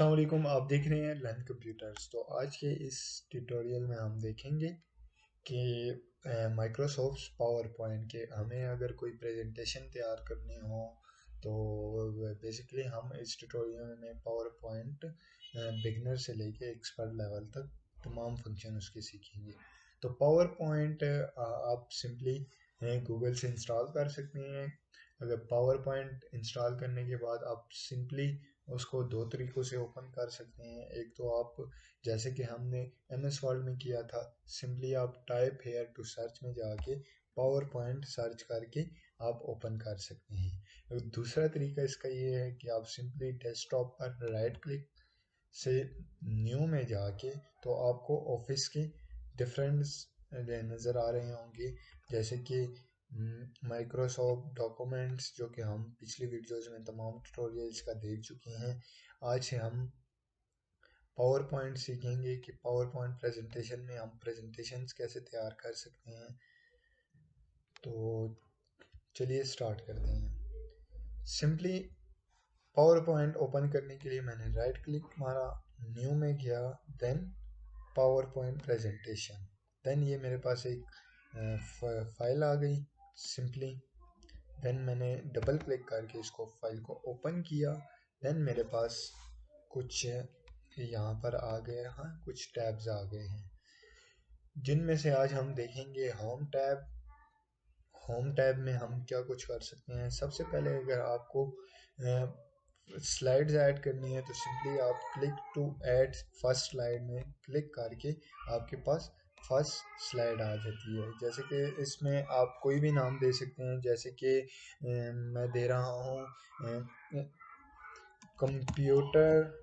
अस्सलाम वालेकुम। आप देख रहे हैं लर्न कंप्यूटर्स। तो आज के इस ट्यूटोरियल में हम देखेंगे कि माइक्रोसॉफ्ट पावर पॉइंट के हमें अगर कोई प्रेजेंटेशन तैयार करनी हो तो बेसिकली हम इस ट्यूटोरियल में पावर पॉइंट बिगनर से लेके एक्सपर्ट लेवल तक तमाम फंक्शन उसके सीखेंगे। तो पावर पॉइंट आप सिंपली गूगल से इंस्टॉल कर सकते हैं। अगर पावर पॉइंट इंस्टॉल करने के बाद आप सिंपली उसको दो तरीक़ों से ओपन कर सकते हैं। एक तो आप जैसे कि हमने एमएस वर्ड में किया था, सिंपली आप टाइप हेयर टू सर्च में जाके पावर पॉइंट सर्च करके आप ओपन कर सकते हैं। दूसरा तरीका इसका ये है कि आप सिंपली डेस्कटॉप पर राइट क्लिक से न्यू में जाके तो आपको ऑफिस के डिफरेंस नज़र आ रहे होंगे, जैसे कि माइक्रोसॉफ्ट डॉक्यूमेंट्स, जो कि हम पिछली वीडियोज़ में तमाम ट्यूटोरियल्स का देख चुके हैं। आज से हम पावर पॉइंट सीखेंगे कि पावर पॉइंट प्रेजेंटेशन में हम प्रेजेंटेशंस कैसे तैयार कर सकते हैं। तो चलिए स्टार्ट करते हैं। सिंपली पावर पॉइंट ओपन करने के लिए मैंने राइट क्लिक मारा, न्यू में गया, then power point presentation, then ये मेरे पास एक फाइल आ गई सिंपली। देन मैंने डबल क्लिक करके इसको फाइल को ओपन किया। देन मेरे पास कुछ यहाँ पर आ गए, हाँ कुछ टैब्स आ गए हैं, जिनमें से आज हम देखेंगे होम टैब। होम टैब में हम क्या कुछ कर सकते हैं। सबसे पहले अगर आपको स्लाइड्स ऐड करनी है तो सिंपली आप click to add first slide में क्लिक करके आपके पास फर्स्ट स्लाइड आ जाती है। जैसे कि इसमें आप कोई भी नाम दे सकते हैं, जैसे कि मैं दे रहा हूँ computer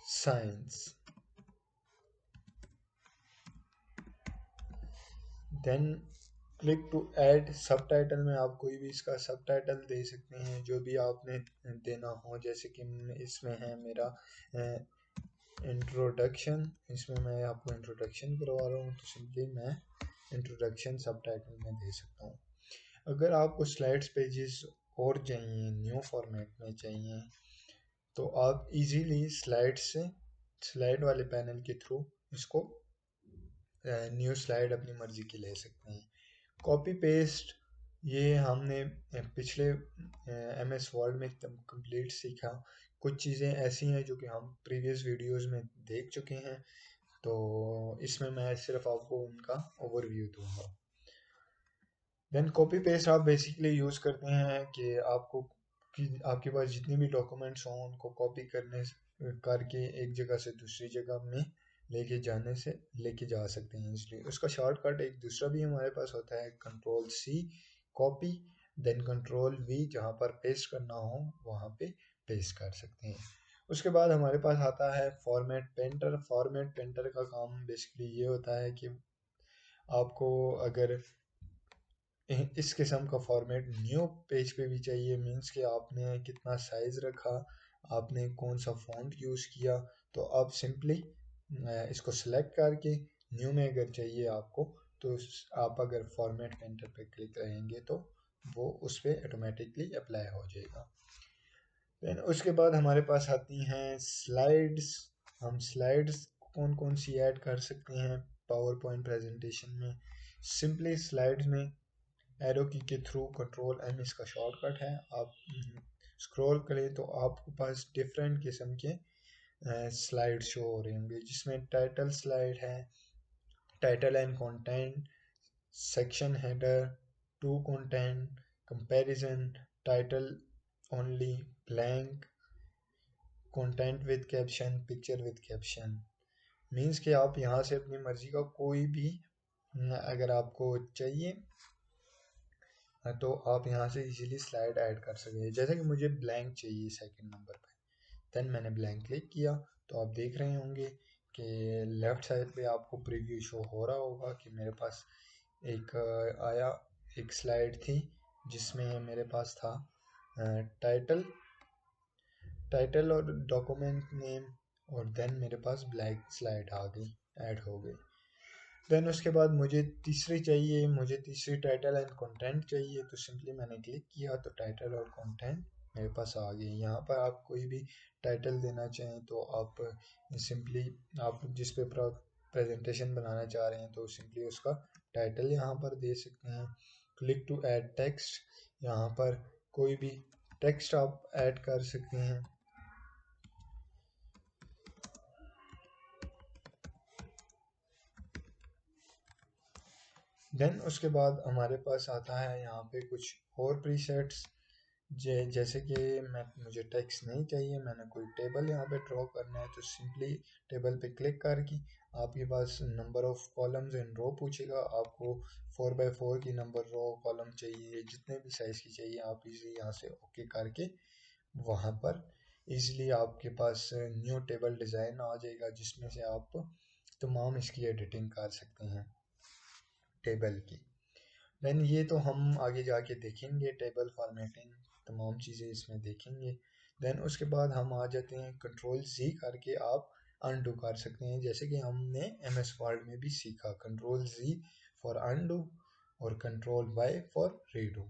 science. Then click to add subtitle में आप कोई भी इसका सब टाइटल दे सकते हैं, जो भी आपने देना हो। जैसे कि इसमें है मेरा इंट्रोडक्शन, इसमें मैं आपको इंट्रोडक्शन करवा रहा हूँ तो सिंपली मैं इंट्रोडक्शन सब टाइटल में दे सकता हूँ। अगर आपको स्लाइड्स पेजेस और चाहिए, न्यू फॉर्मेट में चाहिए, तो आप इजीली स्लाइड वाले पैनल के थ्रू इसको न्यू स्लाइड अपनी मर्जी की ले सकते हैं। कॉपी पेस्ट, ये हमने पिछले एमएस वर्ड में कंप्लीट सीखा। कुछ चीज़ें ऐसी हैं जो कि हम प्रीवियस वीडियोस में देख चुके हैं, तो इसमें मैं सिर्फ आपको उनका ओवरव्यू दूंगा। देन कॉपी पेस्ट आप बेसिकली यूज़ करते हैं कि आपके पास जितने भी डॉक्यूमेंट्स हों उनको कॉपी करके एक जगह से दूसरी जगह में लेके जा सकते हैं। इसलिए उसका शॉर्टकट एक दूसरा भी हमारे पास होता है, control C copy, then control V, जहाँ पर पेस्ट करना हो वहाँ पे पेस्ट कर सकते हैं। उसके बाद हमारे पास आता है फॉर्मेट पेंटर। फॉर्मेट पेंटर का काम बेसिकली ये होता है कि आपको अगर इस किस्म का फॉर्मेट न्यू पेज पे भी चाहिए, मीन्स कि आपने कितना साइज़ रखा, आपने कौन सा फॉन्ट यूज़ किया, तो आप सिंपली इसको सेलेक्ट करके न्यू में अगर चाहिए आपको, तो आप अगर फॉर्मेट पेंटर पे क्लिक करेंगे तो वो उस पर ऑटोमेटिकली अप्लाई हो जाएगा। देन उसके बाद हमारे पास आती हैं स्लाइड्स। हम स्लाइड्स कौन कौन सी ऐड कर सकते हैं पावर पॉइंट प्रेजेंटेशन में। सिंपली स्लाइड्स में एरो की के थ्रू कंट्रोल एम इसका शॉर्टकट है, आप स्क्रॉल करें तो आपके पास डिफरेंट किस्म के स्लाइड शो हो रहे होंगे, जिसमें टाइटल स्लाइड है, title and content, section header, two content, comparison, title only, blank, content with caption, picture with caption. Means कि आप यहाँ से अपनी मर्जी का कोई भी अगर आपको चाहिए तो आप यहाँ से इजीली स्लाइड ऐड कर सकते हैं। जैसे कि मुझे ब्लैंक चाहिए सेकंड नंबर पे, देन मैंने ब्लैंक क्लिक किया तो आप देख रहे होंगे कि लेफ़्ट साइड पे आपको प्रीव्यू शो हो रहा होगा कि मेरे पास एक एक स्लाइड थी जिसमें मेरे पास था टाइटल और डॉक्यूमेंट नेम, और देन मेरे पास ब्लैंक स्लाइड आ गई, ऐड हो गई। देन उसके बाद मुझे तीसरी टाइटल एंड कंटेंट चाहिए, तो सिंपली मैंने क्लिक किया तो टाइटल और कंटेंट मेरे पास आ गए। यहाँ पर आप कोई भी टाइटल देना चाहें तो आप सिंपली आप जिस पे प्रेजेंटेशन बनाना चाह रहे हैं तो सिंपली उसका टाइटल यहाँ पर दे सकते हैं। क्लिक टू ऐड टेक्स्ट, यहाँ पर कोई भी टेक्स्ट आप ऐड कर सकते हैं। देन उसके बाद हमारे पास आता है यहाँ पे कुछ और प्रीसेट्स, जैसे कि मुझे टेक्स्ट नहीं चाहिए, मैंने कोई टेबल यहाँ पे ड्रॉ करना है, तो सिंपली टेबल पे क्लिक करके आपके पास नंबर ऑफ कॉलम्स एंड रो पूछेगा, आपको 4x4 की नंबर रो कॉलम चाहिए, जितने भी साइज़ की चाहिए आप इजीली यहाँ से ओके करके वहाँ पर इजीली आपके पास न्यू टेबल डिज़ाइन आ जाएगा, जिसमें से आप तमाम इसकी एडिटिंग कर सकते हैं टेबल की। देन ये तो हम आगे जाके देखेंगे, टेबल फॉर्मेटिंग तमाम चीज़ें इसमें देखेंगे। देन उसके बाद हम आ जाते हैं कंट्रोल Z करके आप अनडू कर सकते हैं, जैसे कि हमने MS वर्ड में भी सीखा, कंट्रोल Z फॉर अनडू और control Y for redo.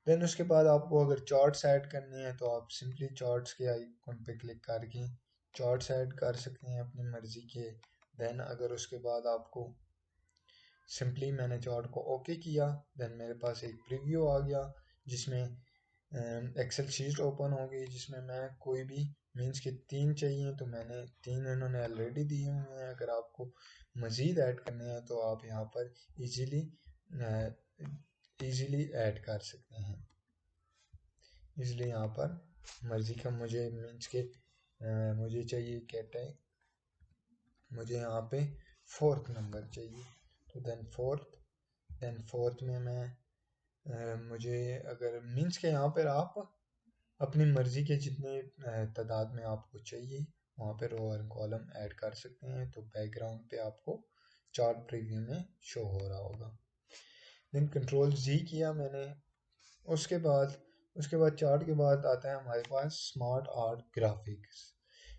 Then उसके बाद आपको अगर चार्ट्स ऐड करने हैं तो आप सिंपली चार्ट्स के आइकन पे क्लिक करके चार्ट्स ऐड कर सकते हैं अपनी मर्ज़ी के। देन अगर उसके बाद आपको सिंपली मैंने चार्ट को ओके किया, देन मेरे पास एक प्रीव्यू आ गया जिसमें एक्सेल शीट ओपन हो गई, जिसमें मैं कोई भी मीन्स के 3 चाहिए तो मैंने 3 इन्होंने ऑलरेडी दिए हुए हैं। अगर आपको मज़ीद ऐड करने हैं तो आप यहाँ पर इजीली ऐड कर सकते हैं। इसलिए यहाँ पर मर्ज़ी का मुझे मीन्स के मुझे चाहिए कैटे, मुझे यहाँ पे 4th नंबर चाहिए, तो देन फोर्थ में मैं मुझे अगर मीन्स के यहाँ पर आप अपनी मर्ज़ी के जितने तादाद में आपको चाहिए वहाँ पे रो और कॉलम ऐड कर सकते हैं, तो बैकग्राउंड पे आपको चार्ट प्रीव्यू में शो हो रहा होगा। देन कंट्रोल Z किया मैंने। उसके बाद चार्ट के बाद आता है हमारे पास smart art graphics.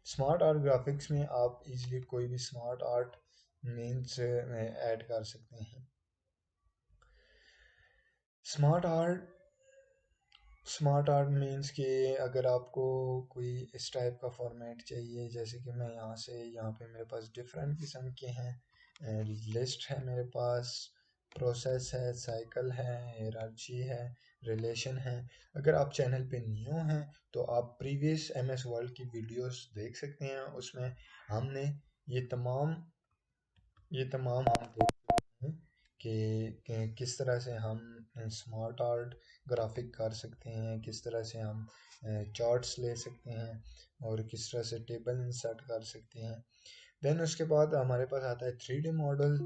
Smart art graphics में आप इजीली कोई भी स्मार्ट आर्ट मीन्स ऐड कर सकते हैं। स्मार्ट आर्ट मीन्स कि अगर आपको कोई इस टाइप का फॉर्मेट चाहिए, जैसे कि मैं यहाँ पे मेरे पास डिफरेंट किस्म के हैं, लिस्ट है मेरे पास, प्रोसेस है, साइकिल है, हायरार्ची है, रिलेशन है। अगर आप चैनल पे न्यू हैं तो आप प्रीवियस MS वर्ल्ड की वीडियोस देख सकते हैं, उसमें हमने ये तमाम हम देख सकते हैं कि किस तरह से हम स्मार्ट आर्ट ग्राफिक कर सकते हैं, किस तरह से हम चार्ट्स ले सकते हैं और किस तरह से टेबल इंसर्ट कर सकते हैं। देन उसके बाद हमारे पास आता है 3D मॉडल।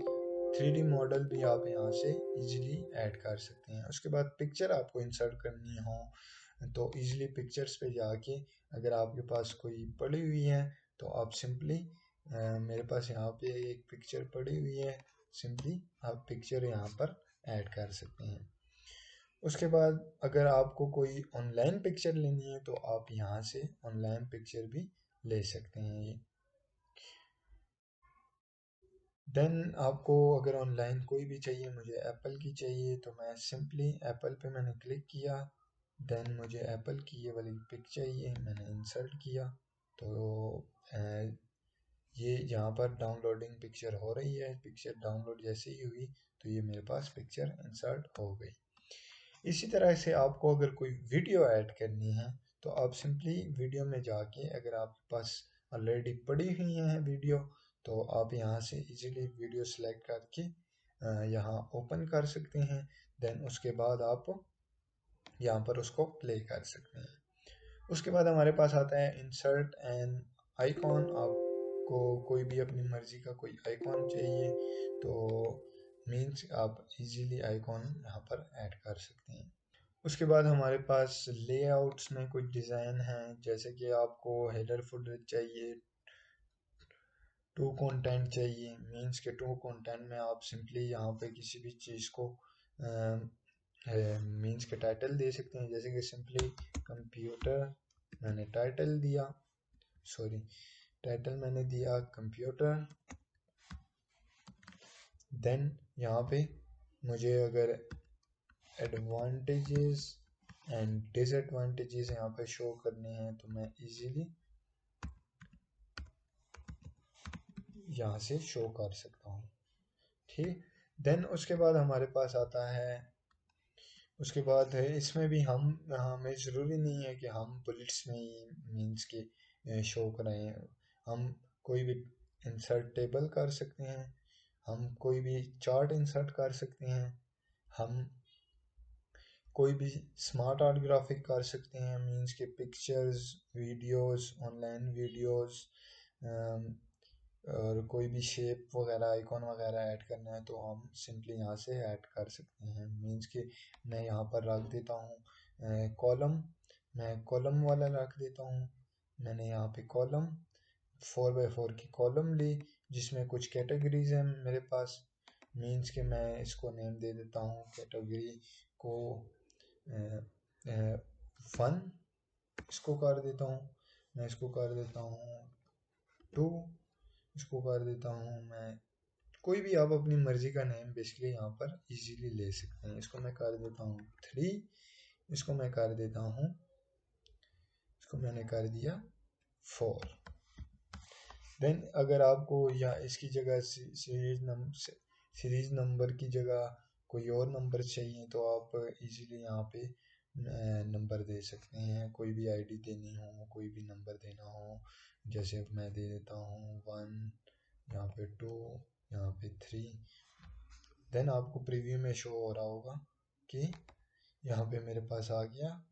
3D मॉडल भी आप यहाँ से इजीली ऐड कर सकते हैं। उसके बाद पिक्चर आपको इंसर्ट करनी हो तो इजीली पिक्चर्स पे जाके अगर आपके पास कोई पड़ी हुई है तो आप सिंपली मेरे पास यहाँ पे एक पिक्चर पड़ी हुई है, सिंपली आप पिक्चर यहाँ पर ऐड कर सकते हैं। उसके बाद अगर आपको कोई ऑनलाइन पिक्चर लेनी है तो आप यहाँ से ऑनलाइन पिक्चर भी ले सकते हैं ये। देन आपको अगर ऑनलाइन कोई भी चाहिए, मुझे एप्पल की चाहिए तो मैं सिंपली एप्पल पे मैंने क्लिक किया, देन मुझे एप्पल की ये वाली पिक चाहिए, मैंने इंसर्ट किया तो ये यहाँ पर डाउनलोडिंग पिक्चर हो रही है। पिक्चर डाउनलोड जैसे ही हुई तो ये मेरे पास पिक्चर इंसर्ट हो गई। इसी तरह से आपको अगर कोई वीडियो ऐड करनी है तो आप सिंपली वीडियो में जाके अगर आपके पास ऑलरेडी पड़ी हुई है वीडियो तो आप यहाँ से इजीली वीडियो सेलेक्ट करके यहाँ ओपन कर सकते हैं। देन उसके बाद आप यहाँ पर उसको प्ले कर सकते हैं। उसके बाद हमारे पास आता है इंसर्ट एंड आइकॉन। आपको कोई भी अपनी मर्ज़ी का कोई आइकॉन चाहिए तो मीन्स आप इजीली आइकॉन यहाँ पर ऐड कर सकते हैं। उसके बाद हमारे पास लेआउट्स में कुछ डिज़ाइन हैं, जैसे कि आपको हेडर फुटर चाहिए, टू कंटेंट चाहिए, मीन्स के टू कंटेंट में आप सिंपली यहाँ पे किसी भी चीज़ को मीन्स के टाइटल दे सकते हैं, जैसे कि सिंपली कंप्यूटर मैंने टाइटल दिया, टाइटल मैंने दिया कंप्यूटर। देन यहाँ पे मुझे अगर एडवांटेजेस एंड डिसएडवांटेजेस यहाँ पे शो करने हैं तो मैं इजीली यहाँ से शो कर सकता हूँ। ठीक, देन उसके बाद हमारे पास आता है, उसके बाद है इसमें भी हमें ज़रूरी नहीं है कि हम बुलेट्स में ही मीन्स के शो कराएं। हम कोई भी इंसर्ट टेबल कर सकते हैं, हम कोई भी चार्ट इंसर्ट कर सकते हैं, हम कोई भी स्मार्ट आर्ट ग्राफिक कर सकते हैं, मीन्स के पिक्चर्स, वीडियोस, ऑनलाइन वीडियोस, और कोई भी शेप वगैरह, आइकॉन वगैरह ऐड करना है तो हम सिंपली यहाँ से ऐड कर सकते हैं। मीन्स कि मैं यहाँ पर रख देता हूँ कॉलम, मैं कॉलम वाला रख देता हूँ। मैंने यहाँ पे कॉलम 4x4 की कॉलम ली जिसमें कुछ कैटेगरीज हैं मेरे पास। मीन्स कि मैं इसको नेम दे देता हूँ कैटेगरी को फन, इसको कर देता हूँ, मैं इसको कर देता हूँ 2, इसको कर देता हूँ मैं, कोई भी आप अपनी मर्जी का नेम बेसिकली यहाँ पर इजीली ले सकते हैं। इसको मैं कर देता हूँ 3, इसको मैं कर देता हूँ, इसको मैंने कर दिया 4। देन अगर आपको या इसकी जगह सीरीज नंबर की जगह कोई और नंबर चाहिए तो आप इजीली यहाँ पे नंबर दे सकते हैं। कोई भी आईडी देनी हो, कोई भी नंबर देना हो, जैसे मैं दे देता हूँ 1, यहाँ पे 2, यहाँ पे 3। देन आपको प्रीव्यू में शो हो रहा होगा कि यहाँ पे मेरे पास आ गया,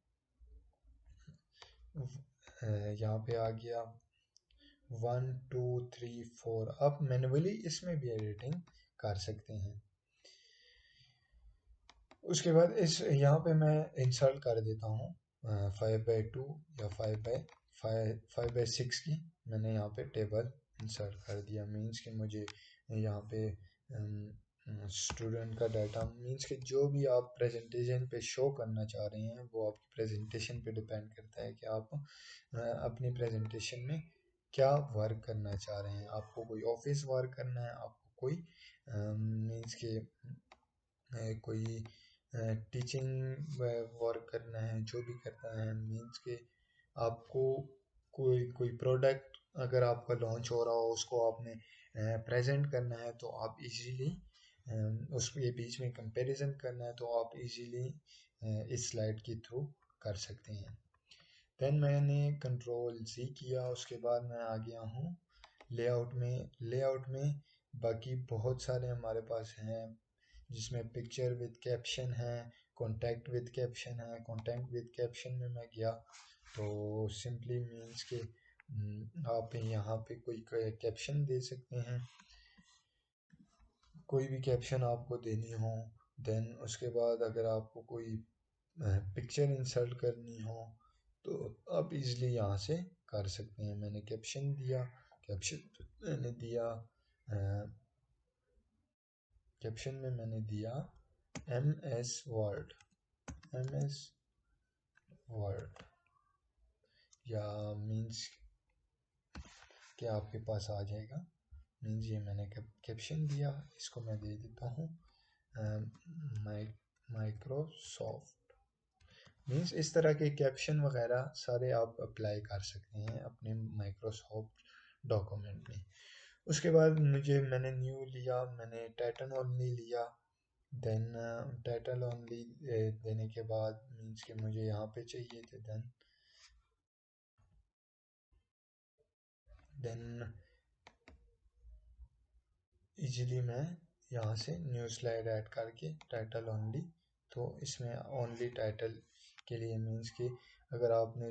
यहाँ पे आ गया 1 2 3 4। आप मैनुअली इसमें भी एडिटिंग कर सकते हैं। उसके बाद इस यहाँ पे मैं इंसर्ट कर देता हूँ 5x2 या 5x6 की मैंने यहाँ पे टेबल इंसर्ट कर दिया। मीन्स कि मुझे यहाँ पे स्टूडेंट का डाटा, मीन्स कि जो भी आप प्रेजेंटेशन पे शो करना चाह रहे हैं वो आपकी प्रेजेंटेशन पे डिपेंड करता है कि आप अपनी प्रेजेंटेशन में क्या वर्क करना चाह रहे हैं। आपको कोई ऑफिस वर्क करना है, आपको कोई मीन्स के कोई टीचिंग वर्क करना है, जो भी करना है, मीन्स के आपको कोई कोई प्रोडक्ट अगर आपका लॉन्च हो रहा हो उसको आपने प्रेजेंट करना है तो आप इजीली उसके बीच में कंपैरिजन करना है तो आप इजीली इस स्लाइड के थ्रू कर सकते हैं। देन मैंने कंट्रोल C किया, उसके बाद मैं आ गया हूँ लेआउट में। लेआउट में बाकी बहुत सारे हमारे पास हैं जिसमें पिक्चर विद कैप्शन है, कॉन्टैक्ट विद कैप्शन है। कॉन्टैक्ट विद कैप्शन में मैं गया तो सिंपली मीन्स के आप यहाँ पे कोई कैप्शन दे सकते हैं, कोई भी कैप्शन आपको देनी हो। देन उसके बाद अगर आपको कोई पिक्चर इंसर्ट करनी हो तो आप इजीली यहाँ से कर सकते हैं। मैंने कैप्शन दिया, कैप्शन मैंने दिया कैप्शन में मैंने दिया MS वर्ड, MS वर्ड, या मीन्स कि आपके पास आ जाएगा। मीन्स ये मैंने कैप्शन दिया, इसको मैं दे देता हूँ माइक्रोसॉफ्ट। मीन्स इस तरह के कैप्शन वगैरह सारे आप अप्लाई कर सकते हैं अपने माइक्रोसॉफ्ट डॉक्यूमेंट में। उसके बाद मैंने न्यू लिया, मैंने टाइटल ओनली लिया। देन टाइटल ओनली देने के बाद मीन्स कि मुझे यहाँ पे चाहिए थे। देन इजीली मैं यहाँ से न्यू स्लाइड ऐड करके टाइटल ओनली, तो इसमें ओनली टाइटल के लिए मीन्स कि अगर आपने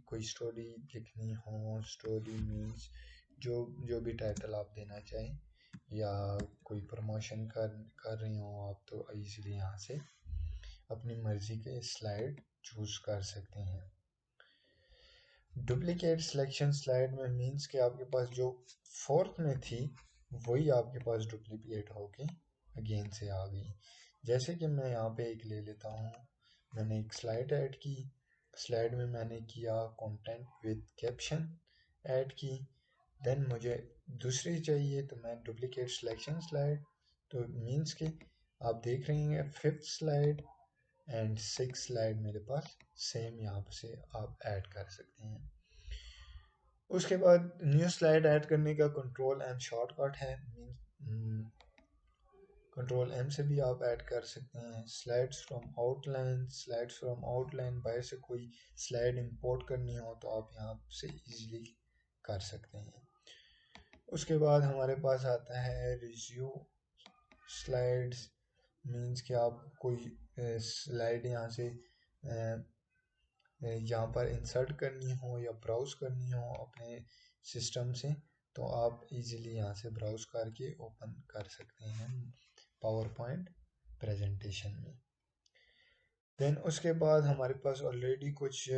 कोई स्टोरी लिखनी हो, स्टोरी मीन्स जो जो भी टाइटल आप देना चाहें, या कोई प्रमोशन कर रहे हो आप तो इजीली यहाँ से अपनी मर्ज़ी के स्लाइड चूज़ कर सकते हैं। डुप्लीकेट सिलेक्शन स्लाइड में मीन्स कि आपके पास जो फोर्थ में थी वही आपके पास डुप्लीकेट होके अगेन से आ गई। जैसे कि मैं यहाँ पे एक ले लेता हूँ, मैंने एक स्लाइड ऐड की, स्लाइड में मैंने किया कंटेंट विद कैप्शन ऐड की। देन मुझे दूसरी चाहिए तो मैं डुप्लीकेट सिलेक्शन स्लाइड तो मीन्स कि आप देख रहे हैं 5th slide and 6th slide मेरे पास सेम यहाँ से आप ऐड कर सकते हैं। उसके बाद न्यू स्लाइड ऐड करने का कंट्रोल एम शॉर्टकट है, कंट्रोल एम से भी आप ऐड कर सकते हैं। स्लाइड्स फ्रॉम आउटलाइन बाहर से कोई स्लाइड इंपोर्ट करनी हो तो आप यहाँ से इजीली कर सकते हैं। उसके बाद हमारे पास आता है रिज्यू स्लाइड्स, मीन्स कि आप कोई स्लाइड यहाँ से यहाँ पर इंसर्ट करनी हो या ब्राउज़ करनी हो अपने सिस्टम से, तो आप इजीली यहाँ से ब्राउज़ करके ओपन कर सकते हैं पावर पॉइंट प्रेजेंटेशन में। देन उसके बाद हमारे पास ऑलरेडी कुछ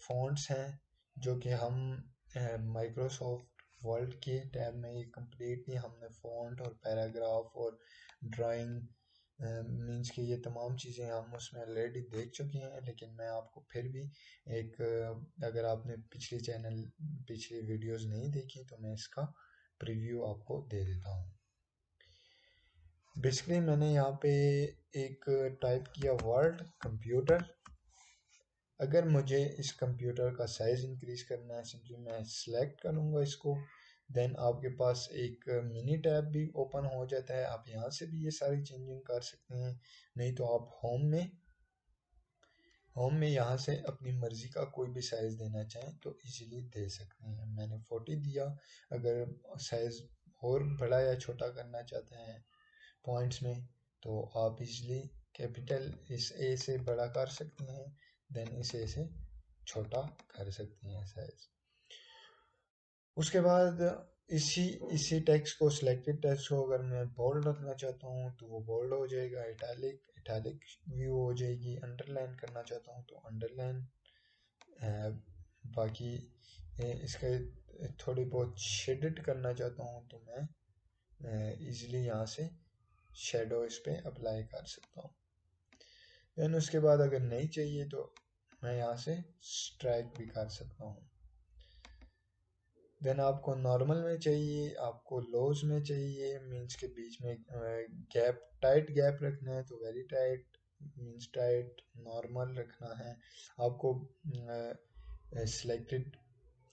फ़ॉन्ट्स हैं जो कि हम माइक्रोसॉफ्ट वर्ड के टैब में ये कम्प्लीटली हमने फ़ॉन्ट और पैराग्राफ और ड्राइंग मीन्स कि ये तमाम चीज़ें हम उसमें ऑलरेडी देख चुके हैं, लेकिन मैं आपको फिर भी एक अगर आपने पिछली वीडियोस नहीं देखी तो मैं इसका प्रीव्यू आपको दे देता हूँ। बेसिकली मैंने यहाँ पे एक टाइप किया वर्ड कंप्यूटर। अगर मुझे इस कंप्यूटर का साइज़ इंक्रीज़ करना है, सिंपली मैं सिलेक्ट करूँगा इसको। देन आपके पास एक मिनी टैब भी ओपन हो जाता है, आप यहाँ से भी ये सारी चेंजिंग कर सकते हैं। नहीं तो आप होम में यहाँ से अपनी मर्ज़ी का कोई भी साइज़ देना चाहें तो इजीली दे सकते हैं। मैंने 40 दिया। अगर साइज़ और बड़ा या छोटा करना चाहते हैं पॉइंट्स में तो आप इजीली कैपिटल इस ए से बड़ा कर सकते हैं, देन इस ए से छोटा कर सकते हैं साइज। उसके बाद इसी टेक्स्ट को, सिलेक्टेड टेक्स्ट को अगर मैं बोल्ड रखना चाहता हूँ तो वो बोल्ड हो जाएगा, इटैलिक व्यू हो जाएगी। अंडरलाइन करना चाहता हूँ तो अंडरलाइन। बाकी इसका थोड़ी बहुत शेडेड करना चाहता हूँ तो मैं इजीली यहाँ से शेडो इस पे अप्लाई कर सकता हूँ। देन उसके बाद अगर नहीं चाहिए तो मैं यहाँ से स्ट्राइक भी कर सकता हूँ। देन आपको नॉर्मल में चाहिए, आपको लोज में चाहिए, मीन्स के बीच में गैप, टाइट गैप रखना है तो very tight means tight, normal रखना है। आपको सिलेक्टेड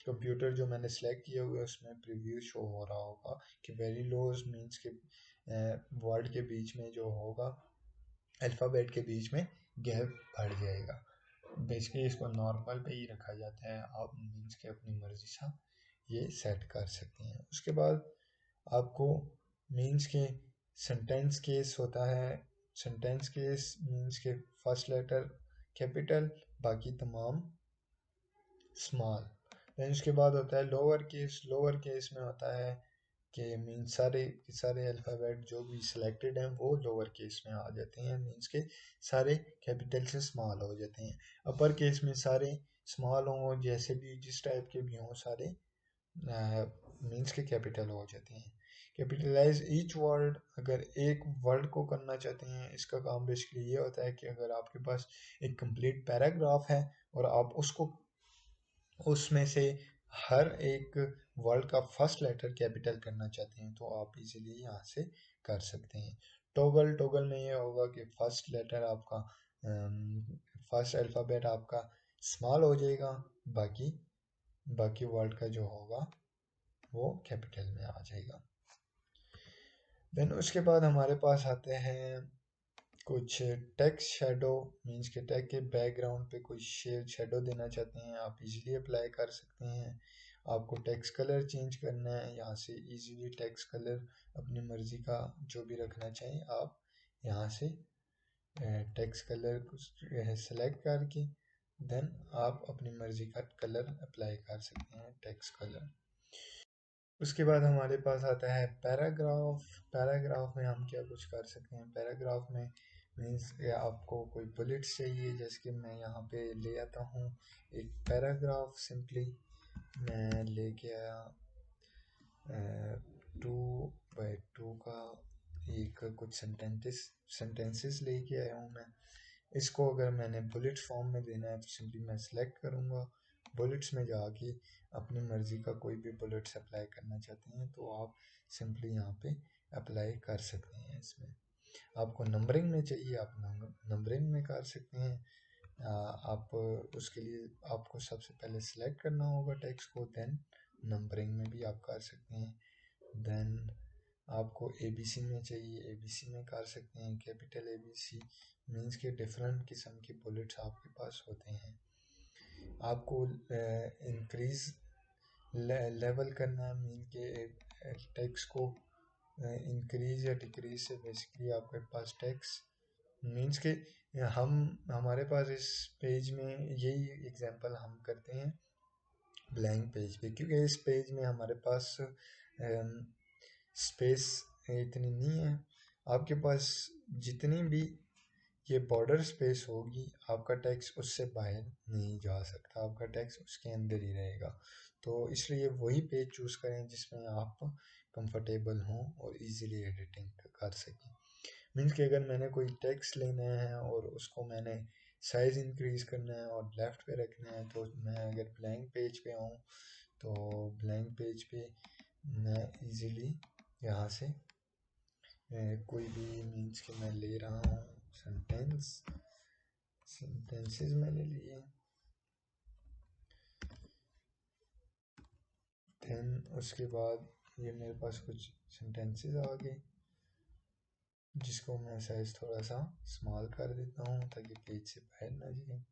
कंप्यूटर जो मैंने सेलेक्ट किया हुआ है उसमें प्रीव्यू शो हो रहा होगा कि वेरी लोज मीन्स के वर्ड के बीच में जो होगा, अल्फ़ाबेट के बीच में गैप बढ़ जाएगा। बेसिकली इसको नॉर्मल पे ही रखा जाता है, आप मीन्स के अपनी मर्ज़ी से ये सेट कर सकते हैं। उसके बाद आपको मीन्स के सेंटेंस केस होता है। सेंटेंस केस मीन्स के फर्स्ट लेटर कैपिटल, बाकी तमाम स्मॉल। देन उसके बाद होता है लोअर केस। लोअर केस में होता है कि मीन्स सारे अल्फ़ाबेट जो भी सिलेक्टेड हैं वो लोअर केस में आ जाते हैं, मीन्स के सारे कैपिटल से स्मॉल हो जाते हैं। अपर केस में सारे स्मॉल हों, जैसे भी जिस टाइप के भी हों, सारे मीन्स के कैपिटल हो जाते हैं। कैपिटलाइज ईच वर्ड, अगर एक वर्ड को करना चाहते हैं, इसका काम बेसिकली ये होता है कि अगर आपके पास एक कंप्लीट पैराग्राफ है और आप उसमें से हर एक वर्ड का फर्स्ट लेटर कैपिटल करना चाहते हैं तो आप इजीली यहाँ से कर सकते हैं। टोगल में ये होगा कि फर्स्ट लेटर आपका फर्स्ट अल्फ़ाबेट आपका स्मॉल हो जाएगा, बाकी वर्ड का जो होगा वो कैपिटल में आ जाएगा। देन उसके बाद हमारे पास आते हैं कुछ टेक्स्ट शेडो, मीन्स के टेक्स्ट के बैकग्राउंड पे कोई शेडो देना चाहते हैं, आप इजीली अप्लाई कर सकते हैं। आपको टेक्स्ट कलर चेंज करना है, यहाँ से इजीली टेक्स्ट कलर अपनी मर्ज़ी का जो भी रखना चाहिए आप यहाँ से टेक्स्ट कलर को सेलेक्ट करके देन आप अपनी मर्ज़ी का कलर अप्लाई कर सकते हैं, टेक्स्ट कलर। उसके बाद हमारे पास आता है पैराग्राफ। पैराग्राफ में हम क्या कुछ कर सकते हैं। पैराग्राफ में मीन्स आपको कोई बुलेट्स चाहिए, जैसे कि मैं यहाँ पे ले आता हूँ एक पैराग्राफ। सिंपली मैं लेके आया 2x2 का एक कुछ सेंटेंसेस लेके आया हूँ मैं। इसको अगर मैंने बुलेट फॉर्म में देना है तो सिंपली मैं सिलेक्ट करूँगा। बुलेट्स में जाके अपनी मर्ज़ी का कोई भी बुलेट्स अप्लाई करना चाहते हैं तो आप सिंपली यहाँ पे अप्लाई कर सकते हैं। इसमें आपको नंबरिंग में चाहिए, आप नंबरिंग में कर सकते हैं। आप उसके लिए आपको सबसे पहले सिलेक्ट करना होगा टेक्स्ट को, देन नंबरिंग में भी आप कर सकते हैं। देन आपको एबीसी में चाहिए, एबीसी में कर सकते हैं। कैपिटल एबीसी मीन्स के डिफरेंट किस्म के बुलेट्स आपके पास होते हैं। आपको इंक्रीज लेवल करना मीन के टेक्स्ट को इंक्रीज या डिक्रीज से बेसिकली आपके पास टेक्स्ट मीन्स के हमारे पास इस पेज में यही एग्जांपल हम करते हैं ब्लैंक पेज पे, क्योंकि इस पेज में हमारे पास स्पेस इतनी नहीं है। आपके पास जितनी भी ये बॉर्डर स्पेस होगी, आपका टेक्स्ट उससे बाहर नहीं जा सकता, आपका टेक्स्ट उसके अंदर ही रहेगा। तो इसलिए वही पेज चूज करें जिसमें आप कंफर्टेबल हों और इजीली एडिटिंग कर सकें। मीन्स कि अगर मैंने कोई टेक्स्ट लेना है और उसको मैंने साइज़ इंक्रीज करना है और लेफ़्ट पे रखना है, तो मैं अगर ब्लैंक पेज पे आऊँ तो ब्लैंक पेज पे मैं इजीली यहाँ से कोई भी मीन्स कि मैं ले रहा हूँ सेंटेंसेस मैंने लिए, देन उसके बाद ये मेरे पास कुछ सेंटेंसेस आ गए जिसको मैं साइज थोड़ा सा स्मॉल कर देता हूँ ताकि पेज से बाहर ना जाए।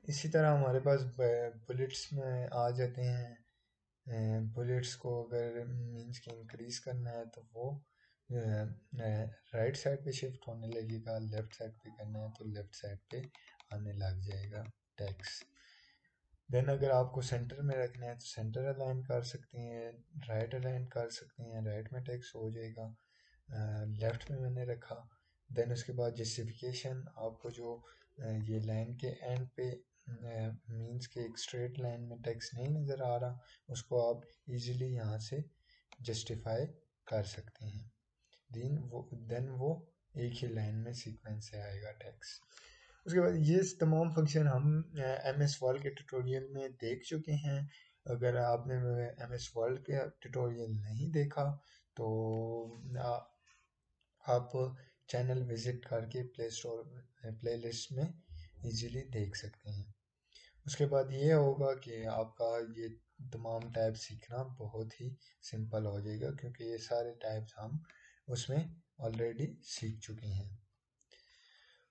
इसी तरह हमारे पास बुलेट्स में आ जाते हैं। बुलेट्स को अगर मीन्स के इंक्रीज करना है तो वो राइट साइड पे शिफ्ट होने लगेगा, लेफ्ट साइड पे करना है तो लेफ्ट साइड पे आने लग जाएगा टेक्स्ट। देन अगर आपको सेंटर में रखना है तो सेंटर अलाइन कर सकते हैं, राइट अलाइन कर सकते हैं, राइट में टेक्स्ट हो जाएगा, लेफ्ट में मैंने रखा। देन उसके बाद जस्टिफिकेशन, आपको जो ये लाइन के एंड पे मींस के एक स्ट्रेट लाइन में टेक्स्ट नहीं नज़र आ रहा, उसको आप इजीली यहाँ से जस्टिफाई कर सकते हैं। देन वो एक ही लाइन में सीक्वेंस से आएगा टेक्स्ट। उसके बाद ये तमाम फंक्शन हम एम एस वर्ल्ड के ट्यूटोरियल में देख चुके हैं। अगर आपने एम एस वर्ल्ड का ट्यूटोरियल नहीं देखा तो आप चैनल विज़िट करके प्ले स्टोर प्ले लिस्ट में इजीली देख सकते हैं। उसके बाद ये होगा कि आपका ये तमाम टाइप सीखना बहुत ही सिंपल हो जाएगा, क्योंकि ये सारे टाइप्स हम उसमें ऑलरेडी सीख चुके हैं।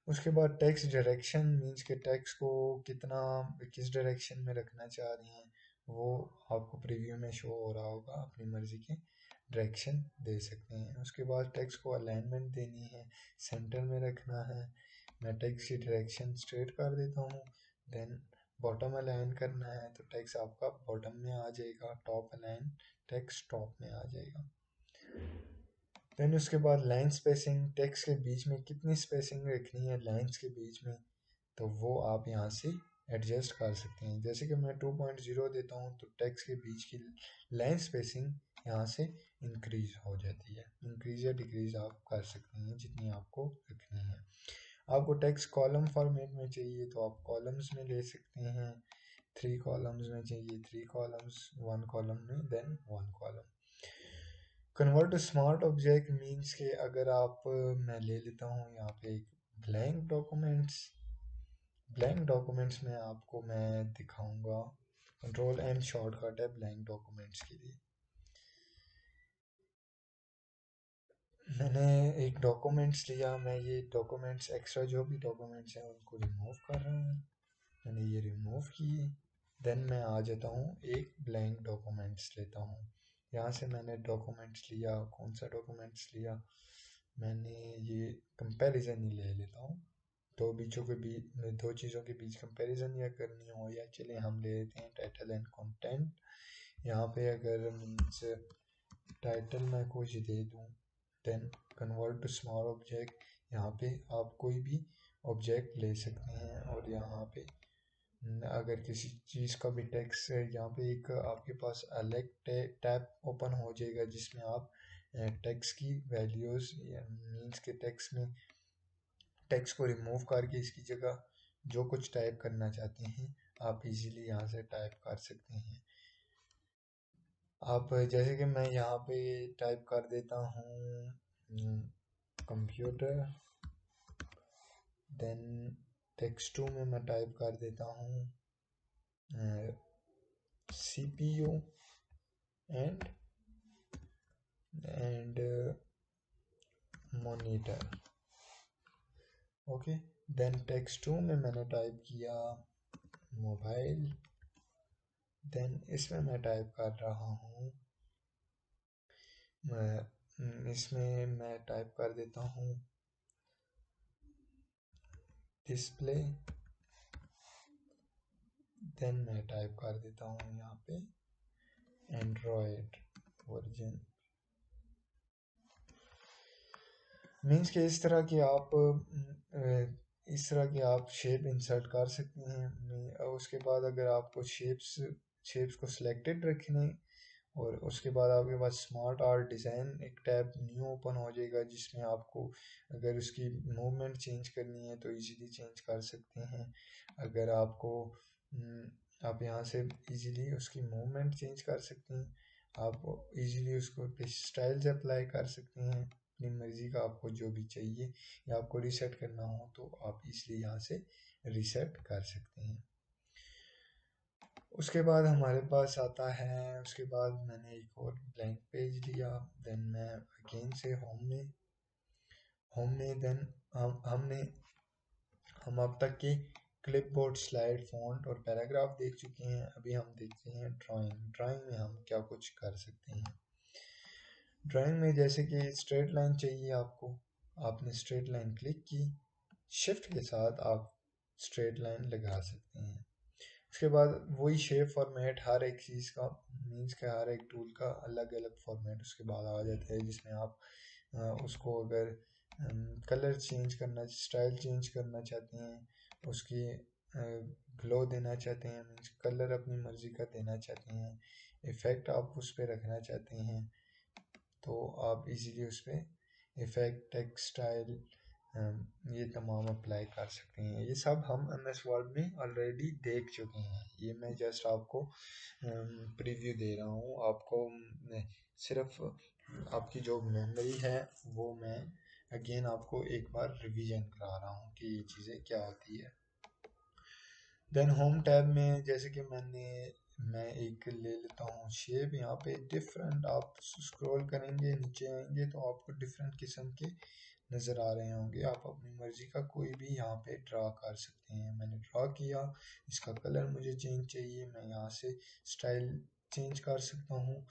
उसके बाद टेक्स्ट डायरेक्शन मीन्स के टेक्स्ट को किस डायरेक्शन में रखना चाह रहे हैं वो आपको प्रीव्यू में शो हो रहा होगा, अपनी मर्ज़ी के डायरेक्शन दे सकते हैं। उसके बाद टेक्स्ट को अलाइनमेंट देनी है, सेंटर में रखना है। मैं टेक्स्ट की डायरेक्शन स्ट्रेट कर देता हूँ। देन बॉटम अलाइन करना है तो टेक्स्ट आपका बॉटम में आ जाएगा, टॉप अलाइन टेक्स्ट टॉप में आ जाएगा। देन उसके बाद लाइन स्पेसिंग, टेक्स्ट के बीच में कितनी स्पेसिंग रखनी है लाइंस के बीच में, तो वो आप यहाँ से एडजस्ट कर सकते हैं। जैसे कि मैं 2.0 देता हूँ तो टेक्स्ट के बीच की लाइन स्पेसिंग यहाँ से इंक्रीज हो जाती है। इंक्रीज या डिक्रीज आप कर सकते हैं जितनी आपको रखनी है। आपको टेक्स्ट कॉलम फॉर्मेट में चाहिए तो आप कॉलम्स में ले सकते हैं, 3 कॉलम्स में चाहिए 3 कॉलम्स, 1 कॉलम में then 1 column. Convert to smart object means के अगर आप मैं ले लेता हूँ यहाँ पे एक ब्लैंक डॉक्यूमेंट्स में आपको मैं दिखाऊंगा। कंट्रोल एंड शॉर्टकट है ब्लैंक डॉक्यूमेंट्स के लिए। मैंने एक डॉक्यूमेंट्स लिया, मैं ये डॉक्यूमेंट्स एक्स्ट्रा जो भी डॉक्यूमेंट्स हैं उनको रिमूव कर रहा हूँ। मैंने ये रिमूव किए। देन मैं आ जाता हूँ एक ब्लैंक डॉक्यूमेंट्स लेता हूँ। यहाँ से मैंने डॉक्यूमेंट्स लिया, कौन सा डॉक्यूमेंट्स लिया, मैंने ये कंपैरिजन ही ले लेता हूँ। दो चीज़ों के बीच कंपैरिजन या करनी हो, या चलिए हम ले लेते हैं टाइटल एंड कंटेंट। यहाँ पे अगर मीन्स टाइटल मैं कुछ दे दूँ then convert to small object, यहाँ पे आप कोई भी ऑब्जेक्ट ले सकते हैं। और यहाँ पे अगर किसी चीज़ का भी टेक्स्ट है, यहाँ पे एक आपके पास अलग टैब ओपन हो जाएगा जिसमें आप टेक्स्ट की वैल्यूज़ मीन्स के टेक्स्ट में टेक्स्ट को रिमूव करके इसकी जगह जो कुछ टाइप करना चाहते हैं आप इजीली यहाँ से टाइप कर सकते हैं। आप जैसे कि मैं यहाँ पे टाइप कर देता हूँ कंप्यूटर, देन टेक्स्ट 2 में मैं टाइप कर देता हूँ CPU and monitor. Okay, then text 2 में मैंने टाइप किया मोबाइल, देन इसमें मैं टाइप कर रहा हूँ इसमें मैं टाइप कर देता हूँ डिस्प्ले, देन मैं टाइप कर देता हूँ यहाँ पे एंड्रॉयड वर्जन। मीन्स कि इस तरह की आप शेप इंसर्ट कर सकते हैं। उसके बाद अगर आपको शेप्स को सिलेक्टेड रखने और उसके बाद आपके पास स्मार्ट आर्ट डिज़ाइन एक टैब न्यू ओपन हो जाएगा जिसमें आपको अगर उसकी मूवमेंट चेंज करनी है तो इजीली चेंज कर सकते हैं। अगर आपको आप यहाँ से इजीली उसकी मूवमेंट चेंज कर सकते हैं, आप इजीली उसको स्टाइल्स अप्लाई कर सकते हैं अपनी मर्ज़ी का, आपको जो भी चाहिए या आपको रीसेट करना हो तो आप इसलिए यहाँ से रीसेट कर सकते हैं। उसके बाद हमारे पास आता है, उसके बाद मैंने एक और ब्लैंक पेज लिया, देन मैं अगेन से होम में देन हम अब तक के क्लिपबोर्ड, स्लाइड, फॉन्ट और पैराग्राफ देख चुके हैं। अभी हम देखते हैं ड्राइंग में हम क्या कुछ कर सकते हैं। ड्राइंग में जैसे कि स्ट्रेट लाइन चाहिए आपको, आपने स्ट्रेट लाइन क्लिक की, शिफ्ट के साथ आप स्ट्रेट लाइन लगा सकते हैं। उसके बाद वही शेप फॉर्मेट हर एक चीज़ का मीन्स के हर एक टूल का अलग अलग फॉर्मेट उसके बाद आ जाता है जिसमें आप उसको अगर कलर चेंज करना, स्टाइल चेंज करना चाहते हैं, उसकी ग्लो देना चाहते हैं, मीन्स कलर अपनी मर्ज़ी का देना चाहते हैं, इफ़ेक्ट आप उस पर रखना चाहते हैं तो आप इजीली उस पर इफ़ेक्ट, टेक्सटाइल ये तमाम अप्लाई कर सकते हैं। ये सब हम MS वर्ड में ऑलरेडी देख चुके हैं, ये मैं जस्ट आपको प्रीव्यू दे रहा हूँ। आपको सिर्फ आपकी जो मेमोरी है वो मैं अगेन आपको एक बार रिवीजन करा रहा हूँ कि ये चीज़ें क्या होती है। देन होम टैब में जैसे कि मैं एक ले लेता हूँ शेप, यहाँ पे डिफरेंट आप स्क्रॉल करेंगे नीचे आएंगे तो आपको डिफरेंट किस्म के नज़र आ रहे होंगे। आप अपनी मर्ज़ी का कोई भी यहाँ पे ड्रा कर सकते हैं। मैंने ड्रा किया, इसका कलर मुझे चेंज चाहिए, मैं यहाँ से स्टाइल चेंज कर सकता हूँ,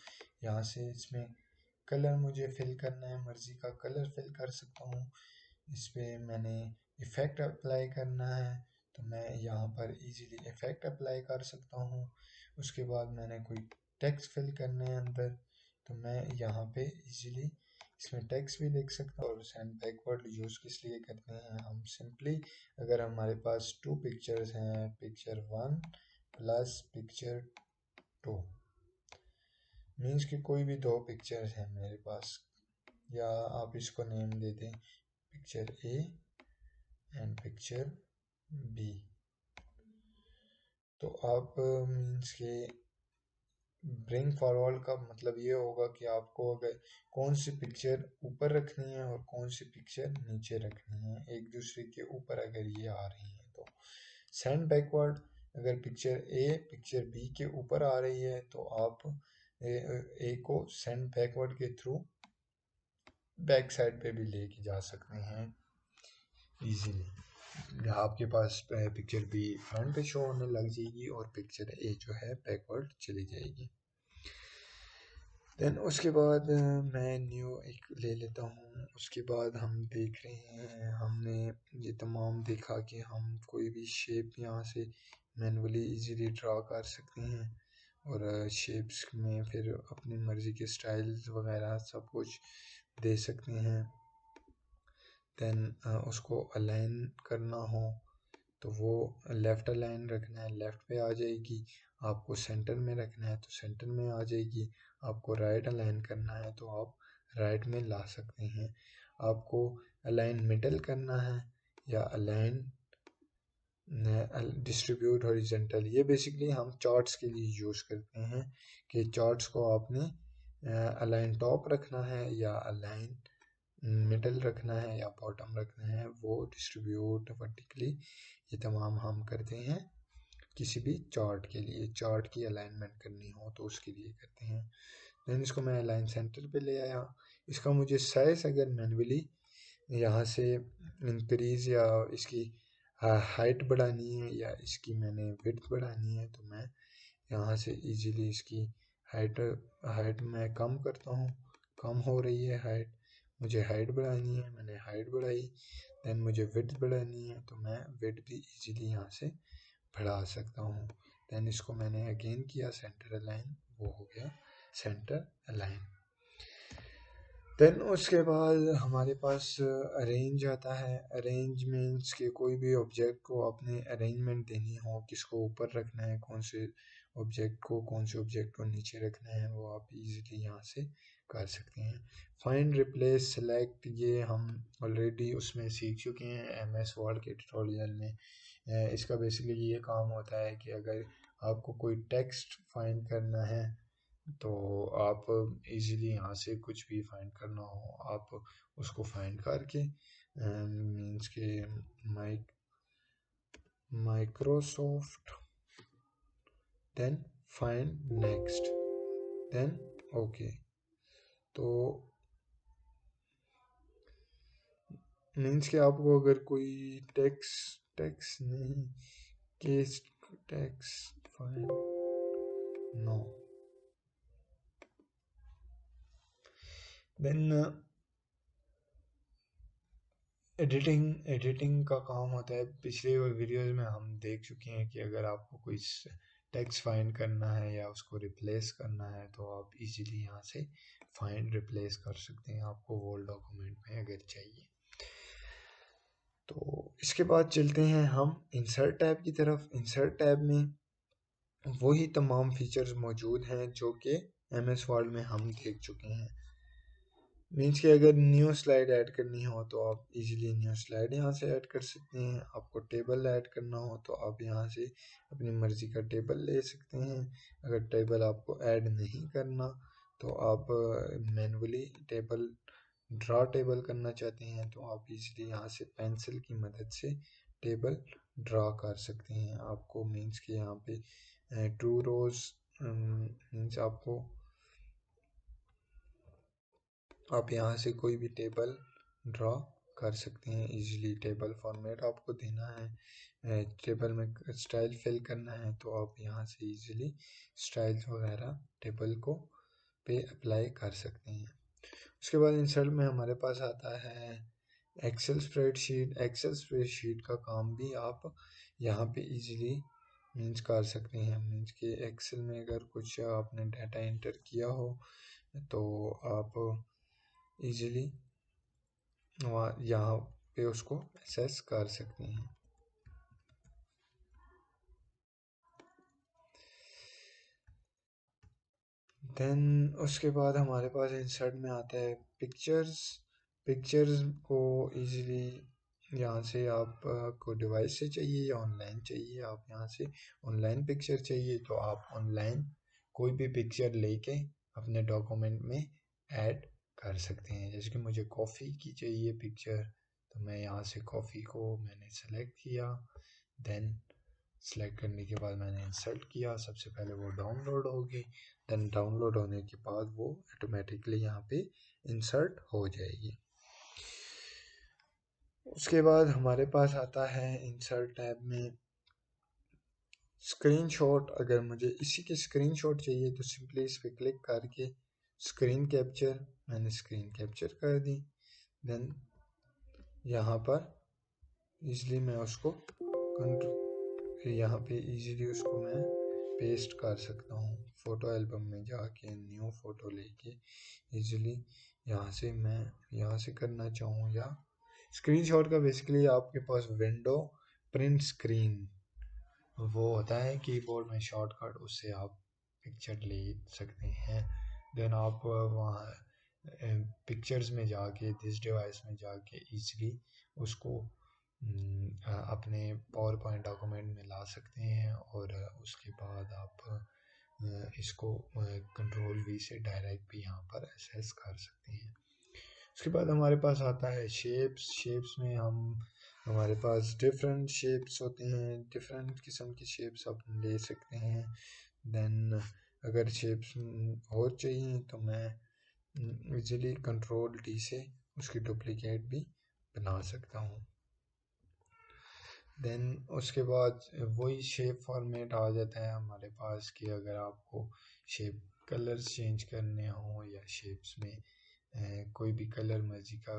यहाँ से इसमें कलर मुझे फिल करना है, मर्ज़ी का कलर फिल कर सकता हूँ। इस पर मैंने इफ़ेक्ट अप्लाई करना है तो मैं यहाँ पर इजीली इफ़ेक्ट अप्लाई कर सकता हूँ। उसके बाद मैंने कोई टेक्स्ट फिल करना है अंदर तो मैं यहाँ पे इजीली इसमें टेक्स्ट भी लिख सकता हूँ। और सेंड बैकवर्ड यूज़ किस लिए करते हैं, हम सिंपली अगर हमारे पास 2 पिक्चर्स हैं, पिक्चर 1 प्लस पिक्चर 2 मीन्स कि कोई भी 2 पिक्चर्स हैं मेरे पास, या आप इसको नेम दे दें picture A and picture B, तो आप मीन्स के ब्रिंग फॉरवर्ड का मतलब ये होगा कि आपको अगर कौन सी पिक्चर ऊपर रखनी है और कौन सी पिक्चर नीचे रखनी है, एक दूसरे के ऊपर अगर ये आ रही है तो सेंड बैकवर्ड अगर पिक्चर A पिक्चर B के ऊपर आ रही है तो आप A को सेंड बैकवर्ड के थ्रू बैक साइड पे भी लेके जा सकते हैं इजीली। आपके पास पिक्चर B फ्रंट पे शो होने लग जाएगी और पिक्चर A जो है बैकवर्ड चली जाएगी। देन उसके बाद मैं न्यू एक ले लेता हूँ। उसके बाद हम देख रहे हैं, हमने ये तमाम देखा कि हम कोई भी शेप यहाँ से मैनुअली इजीली ड्रा कर सकते हैं और शेप्स में फिर अपनी मर्ज़ी के स्टाइल्स वगैरह सब कुछ दे सकते हैं। देन उसको अलाइन करना हो तो वो लेफ़्ट अलाइन रखना है, लेफ़्ट पे आ जाएगी। आपको सेंटर में रखना है तो सेंटर में आ जाएगी। आपको राइट अलाइन करना है तो आप राइट में ला सकते हैं। आपको अलाइन मिडल करना है या अलाइन डिस्ट्रीब्यूट हॉरिजेंटल, ये बेसिकली हम चार्ट्स के लिए यूज़ करते हैं कि चार्ट्स को आपने अलाइन टॉप रखना है या अलाइन मिडल रखना है या बॉटम रखना है, वो डिस्ट्रीब्यूट वर्टिकली ये तमाम हम करते हैं किसी भी चार्ट के लिए। चार्ट की अलाइनमेंट करनी हो तो उसके लिए करते हैं। देन इसको मैं अलाइन सेंटर पे ले आया। इसका मुझे साइज अगर मैन्युअली यहाँ से इंक्रीज़ या इसकी हाइट बढ़ानी है या इसकी मैंने विड्थ बढ़ानी है तो मैं यहाँ से इजीली इसकी हाइट हाइट मैं कम करता हूँ। कम हो रही है हाइट, मुझे हाइट बढ़ानी है, मैंने हाइट बढ़ाई। देन मुझे विड्थ बढ़ानी है तो मैं विड्थ भी इजीली यहाँ से बढ़ा सकता हूँ। देन इसको मैंने अगेन किया सेंटर अलाइन, वो हो गया सेंटर अलाइन। देन उसके बाद हमारे पास अरेंज आता है। अरेंज मीन्स कि कोई भी ऑब्जेक्ट को आपने अरेंजमेंट देनी हो, किसको ऊपर रखना है, कौन से ऑब्जेक्ट को नीचे रखना है, वो आप इजीली यहाँ से कर सकते हैं। फाइंड, रिप्लेस, सेलेक्ट, ये हम ऑलरेडी उसमें सीख चुके हैं एमएस वर्ड के ट्यूटोरियल में। इसका बेसिकली ये काम होता है कि अगर आपको कोई टेक्स्ट फाइंड करना है तो आप इजीली यहाँ से कुछ भी फाइंड करना हो आप उसको फाइंड करके मीन्स के Microsoft, then find next, then okay. तो मीन्स कि आपको अगर कोई टेक्स्ट नहीं, case text find no, then editing का काम होता है। पिछले वीडियोस में हम देख चुके हैं कि अगर आपको कोई टेक्स्ट फाइंड करना है या उसको रिप्लेस करना है तो आप इजीली यहाँ से फाइंड रिप्लेस कर सकते हैं, आपको वर्ड डॉक्यूमेंट में अगर चाहिए। तो इसके बाद चलते हैं हम इंसर्ट टैब की तरफ। इंसर्ट टैब में वही तमाम फीचर्स मौजूद हैं जो कि एमएस वर्ड में हम देख चुके हैं। मीन्स कि अगर न्यू स्लाइड ऐड करनी हो तो आप इजीली न्यू स्लाइड यहाँ से ऐड कर सकते हैं। आपको टेबल ऐड करना हो तो आप यहाँ से अपनी मर्ज़ी का टेबल ले सकते हैं। अगर टेबल आपको ऐड नहीं करना तो आप मैनुअली टेबल टेबल करना चाहते हैं तो आप इजीली यहाँ से पेंसिल की मदद से टेबल ड्रा कर सकते हैं। आपको मीन्स कि यहाँ पे 2 रोज़ मीन्स आप यहाँ से कोई भी टेबल ड्रा कर सकते हैं इजीली। टेबल फॉर्मेट आपको देना है, टेबल में स्टाइल फिल करना है तो आप यहाँ से इजीली स्टाइल वगैरह टेबल को पे अप्लाई कर सकते हैं। उसके बाद इंसर्ट में हमारे पास आता है एक्सेल स्प्रेडशीट। एक्सेल स्प्रेडशीट का काम भी आप यहाँ पे इजीली मीन्स कर सकते हैं। मीन्स कि एक्सेल में अगर कुछ आपने डाटा एंटर किया हो तो आप इजीली वहाँ यहाँ पे उसको एक्सेस कर सकते हैं। देन उसके बाद हमारे पास इंसर्ट में आता है पिक्चर्स। पिक्चर्स को इजीली यहाँ से आप को डिवाइस से चाहिए या ऑनलाइन चाहिए, आप यहाँ से ऑनलाइन पिक्चर चाहिए तो आप ऑनलाइन कोई भी पिक्चर लेके अपने डॉक्यूमेंट में ऐड कर सकते हैं। जैसे कि मुझे कॉफ़ी की चाहिए पिक्चर तो मैं यहाँ से कॉफ़ी को मैंने सेलेक्ट किया। देन सेलेक्ट करने के बाद मैंने इंसर्ट किया। सबसे पहले वो डाउनलोड होगी, देन डाउनलोड होने के बाद वो ऑटोमेटिकली यहाँ पे इंसर्ट हो जाएगी। उसके बाद हमारे पास आता है इंसर्ट टैब में स्क्रीनशॉट। अगर मुझे इसी के स्क्रीनशॉट चाहिए तो सिंपली इस पर क्लिक करके स्क्रीन कैप्चर, मैंने स्क्रीन कैप्चर कर दी। देन यहाँ पर इजली मैं उसको यहाँ पे इजीली उसको मैं पेस्ट कर सकता हूँ। फ़ोटो एल्बम में जाके न्यू फ़ोटो लेके इजीली यहाँ से मैं यहाँ से करना चाहूँ, या स्क्रीनशॉट का बेसिकली आपके पास विंडो प्रिंट स्क्रीन वो होता है कीबोर्ड में शॉर्टकट, उससे आप पिक्चर ले सकते हैं। देन आप वहाँ पिक्चर्स में जाके दिस डिवाइस में जाके इजीली उसको अपने पावर पॉइंट डॉक्यूमेंट में ला सकते हैं, और उसके बाद आप इसको कंट्रोल वी से डायरेक्ट भी यहाँ पर एक्सेस कर सकते हैं। उसके बाद हमारे पास आता है शेप्स। शेप्स में हमारे पास डिफरेंट शेप्स होते हैं, डिफरेंट किस्म की शेप्स आप ले सकते हैं। देन अगर शेप्स और चाहिए तो मैं इजीली कंट्रोल डी से उसकी डुप्लीकेट भी बना सकता हूँ। देन उसके बाद वही शेप फॉर्मेट आ जाता है हमारे पास कि अगर आपको शेप कलर्स चेंज करने हो या शेप्स में कोई भी कलर मर्जी का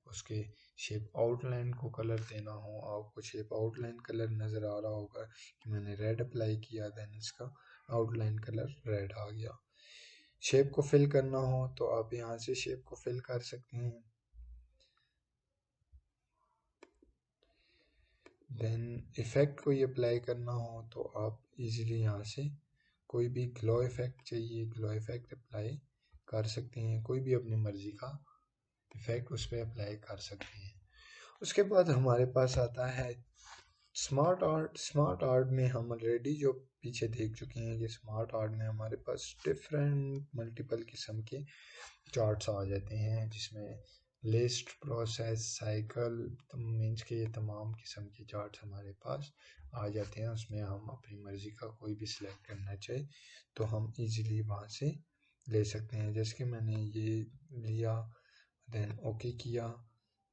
उसके शेप आउटलाइन को कलर देना हो। आपको शेप आउटलाइन कलर नज़र आ रहा होगा कि मैंने रेड अप्लाई किया, देन इसका आउटलाइन कलर रेड आ गया। शेप को फिल करना हो तो आप यहाँ से शेप को फिल कर सकते हैं। देन इफ़ेक्ट कोई अप्लाई करना हो तो आप इजीली यहाँ से कोई भी ग्लो इफ़ेक्ट चाहिए, ग्लो इफ़ेक्ट अप्लाई कर सकते हैं। कोई भी अपनी मर्ज़ी का इफ़ेक्ट उस पर अप्लाई कर सकते हैं। उसके बाद हमारे पास आता है स्मार्ट आर्ट। स्मार्ट आर्ट में हम ऑलरेडी जो पीछे देख चुके हैं कि स्मार्ट आर्ट में हमारे पास डिफरेंट मल्टीपल किस्म के चार्ट्स आ जाते हैं, जिसमें लिस्ट, प्रोसेस, साइकिल मीन्स के ये तमाम किस्म के चार्ट्स हमारे पास आ जाते हैं। उसमें हम अपनी मर्ज़ी का कोई भी सिलेक्ट करना चाहे तो हम इजीली वहाँ से ले सकते हैं। जैसे कि मैंने ये लिया, देन ओके किया,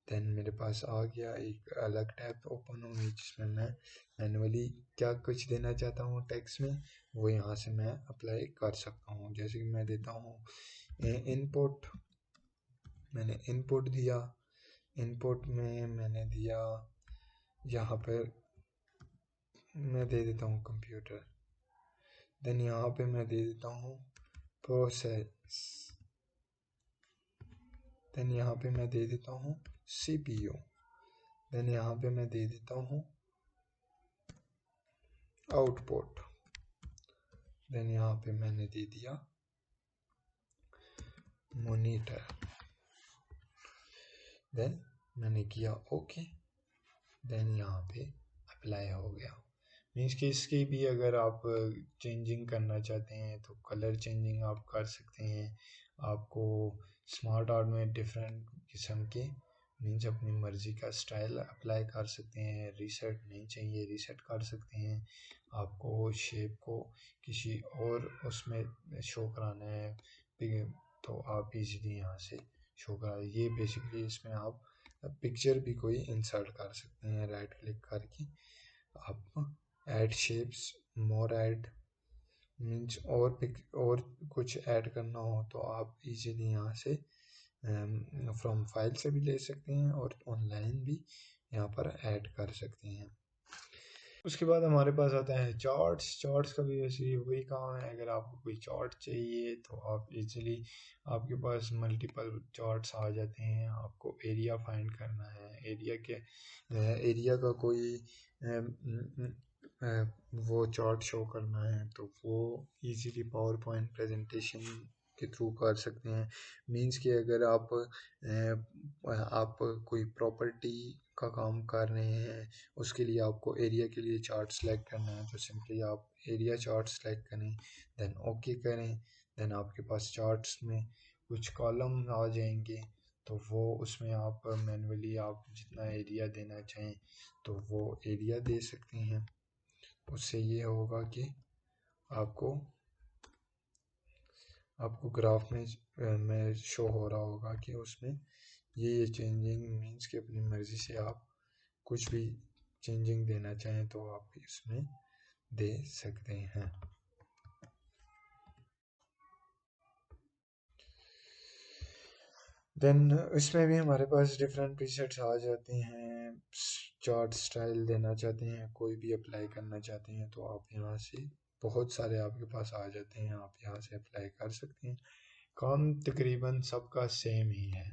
देन मेरे पास आ गया एक अलग टैब ओपन हुई जिसमें मैं मैनुअली क्या कुछ देना चाहता हूँ टेक्स्ट में, वो यहाँ से मैं अप्लाई कर सकता हूँ। जैसे कि मैं देता हूँ इनपुट, मैंने इनपुट दिया, इनपुट में मैंने दिया यहाँ पर मैं दे देता हूँ कंप्यूटर, देन यहाँ पे मैं दे देता हूँ प्रोसेस, देन यहाँ पे मैं दे देता हूँ CPU, देन यहाँ पे मैं दे देता हूँ आउटपुट, देन यहाँ पे मैंने दे दिया मॉनिटर, देन मैंने किया ओके, देन यहाँ पे अप्लाई हो गया। मीन्स कि इसकी भी अगर आप चेंजिंग करना चाहते हैं तो कलर चेंजिंग आप कर सकते हैं। आपको स्मार्ट आर्ट में डिफरेंट किस्म के मीन्स अपनी मर्ज़ी का स्टाइल अप्लाई कर सकते हैं। रीसेट नहीं चाहिए रीसेट कर सकते हैं। आपको शेप को किसी और उसमें शो कराना है तो आप इजीली यहाँ से शो करा, ये बेसिकली इसमें आप पिक्चर भी कोई इंसर्ट कर सकते हैं। राइट क्लिक करके आप add shapes, more add means और कुछ ऐड करना हो तो आप इजीली यहाँ से फ्रॉम फाइल से भी ले सकते हैं और ऑनलाइन भी यहाँ पर ऐड कर सकते हैं। उसके बाद हमारे पास आता है चार्ट्स। चार्ट्स का भी वैसे वही काम है, अगर आपको कोई चार्ट चाहिए तो आप इजीली आपके पास मल्टीपल चार्ट्स आ जाते हैं। आपको एरिया फाइंड करना है, एरिया का कोई वो चार्ट शो करना है तो वो इजीली पावर पॉइंट प्रेजेंटेशन के थ्रू कर सकते हैं। मींस कि अगर आप कोई प्रॉपर्टी का काम कर रहे हैं, उसके लिए आपको एरिया के लिए चार्ट सेलेक्ट करना है तो सिंपली आप एरिया चार्ट सेलेक्ट करें, देन ओके करें, देन आपके पास चार्ट्स में कुछ कॉलम आ जाएंगे तो वो उसमें आप मैन्युअली आप जितना एरिया देना चाहें तो वो एरिया दे सकते हैं। उससे ये होगा कि आपको ग्राफ में शो हो रहा होगा कि उसमें ये चेंजिंग मीन्स कि अपनी मर्ज़ी से आप कुछ भी चेंजिंग देना चाहें तो आप इसमें दे सकते हैं। देन इसमें भी हमारे पास डिफरेंट प्रीसेट्स आ जाते हैं। चार्ट स्टाइल देना चाहते हैं, कोई भी अप्लाई करना चाहते हैं तो आप यहाँ से बहुत सारे आपके पास आ जाते हैं, आप यहाँ से अप्लाई कर सकते हैं। काम तकरीबन सबका सेम ही है।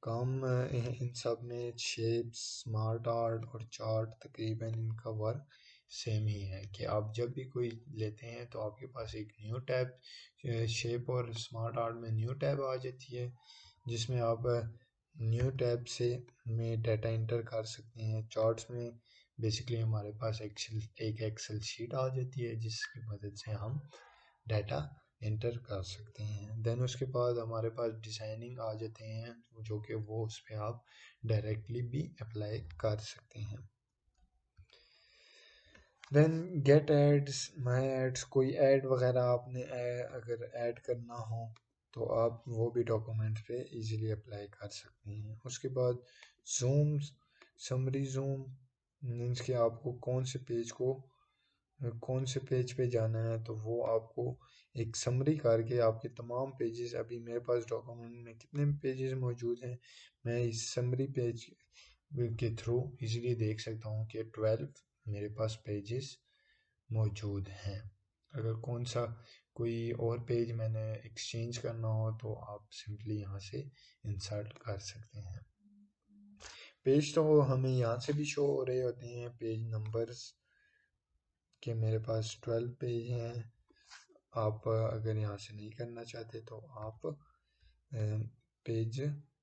काम इन सब में शेप्स, स्मार्ट आर्ट और चार्ट तकरीबन इनका वर्क सेम ही है कि आप जब भी कोई लेते हैं तो आपके पास एक न्यू टैब, शेप और स्मार्ट आर्ट में न्यू टैब आ जाती है, जिसमें आप न्यू टैब से में डाटा इंटर कर सकते हैं। चार्ट्स में बेसिकली हमारे पास एक एक्सेल शीट आ जाती है जिसकी मदद से हम डाटा इंटर कर सकते हैं। देन उसके बाद हमारे पास डिज़ाइनिंग आ जाते हैं, जो कि वो उस पर आप डायरेक्टली भी अप्लाई कर सकते हैं। देन गेट एड्स, माई एड्स, कोई ऐड वगैरह आपने अगर ऐड करना हो तो आप वो भी डॉक्यूमेंट पे इजीली अप्लाई कर सकते हैं। उसके बाद जूम, समरी जूम मीन्स कि आपको कौन से पेज पे जाना है तो वो आपको एक समरी करके आपके तमाम पेजेस, अभी मेरे पास डॉक्यूमेंट में कितने पेजेस मौजूद हैं, मैं इस समरी पेज के थ्रू इजीली देख सकता हूँ कि 12 मेरे पास पेजेस मौजूद हैं। अगर कौन सा कोई और पेज मैंने एक्सचेंज करना हो तो आप सिंपली यहाँ से इंसर्ट कर सकते हैं। पेज तो हमें यहाँ से भी शो हो रहे होते हैं, पेज नंबर्स के मेरे पास 12 पेज हैं। आप अगर यहाँ से नहीं करना चाहते तो आप पेज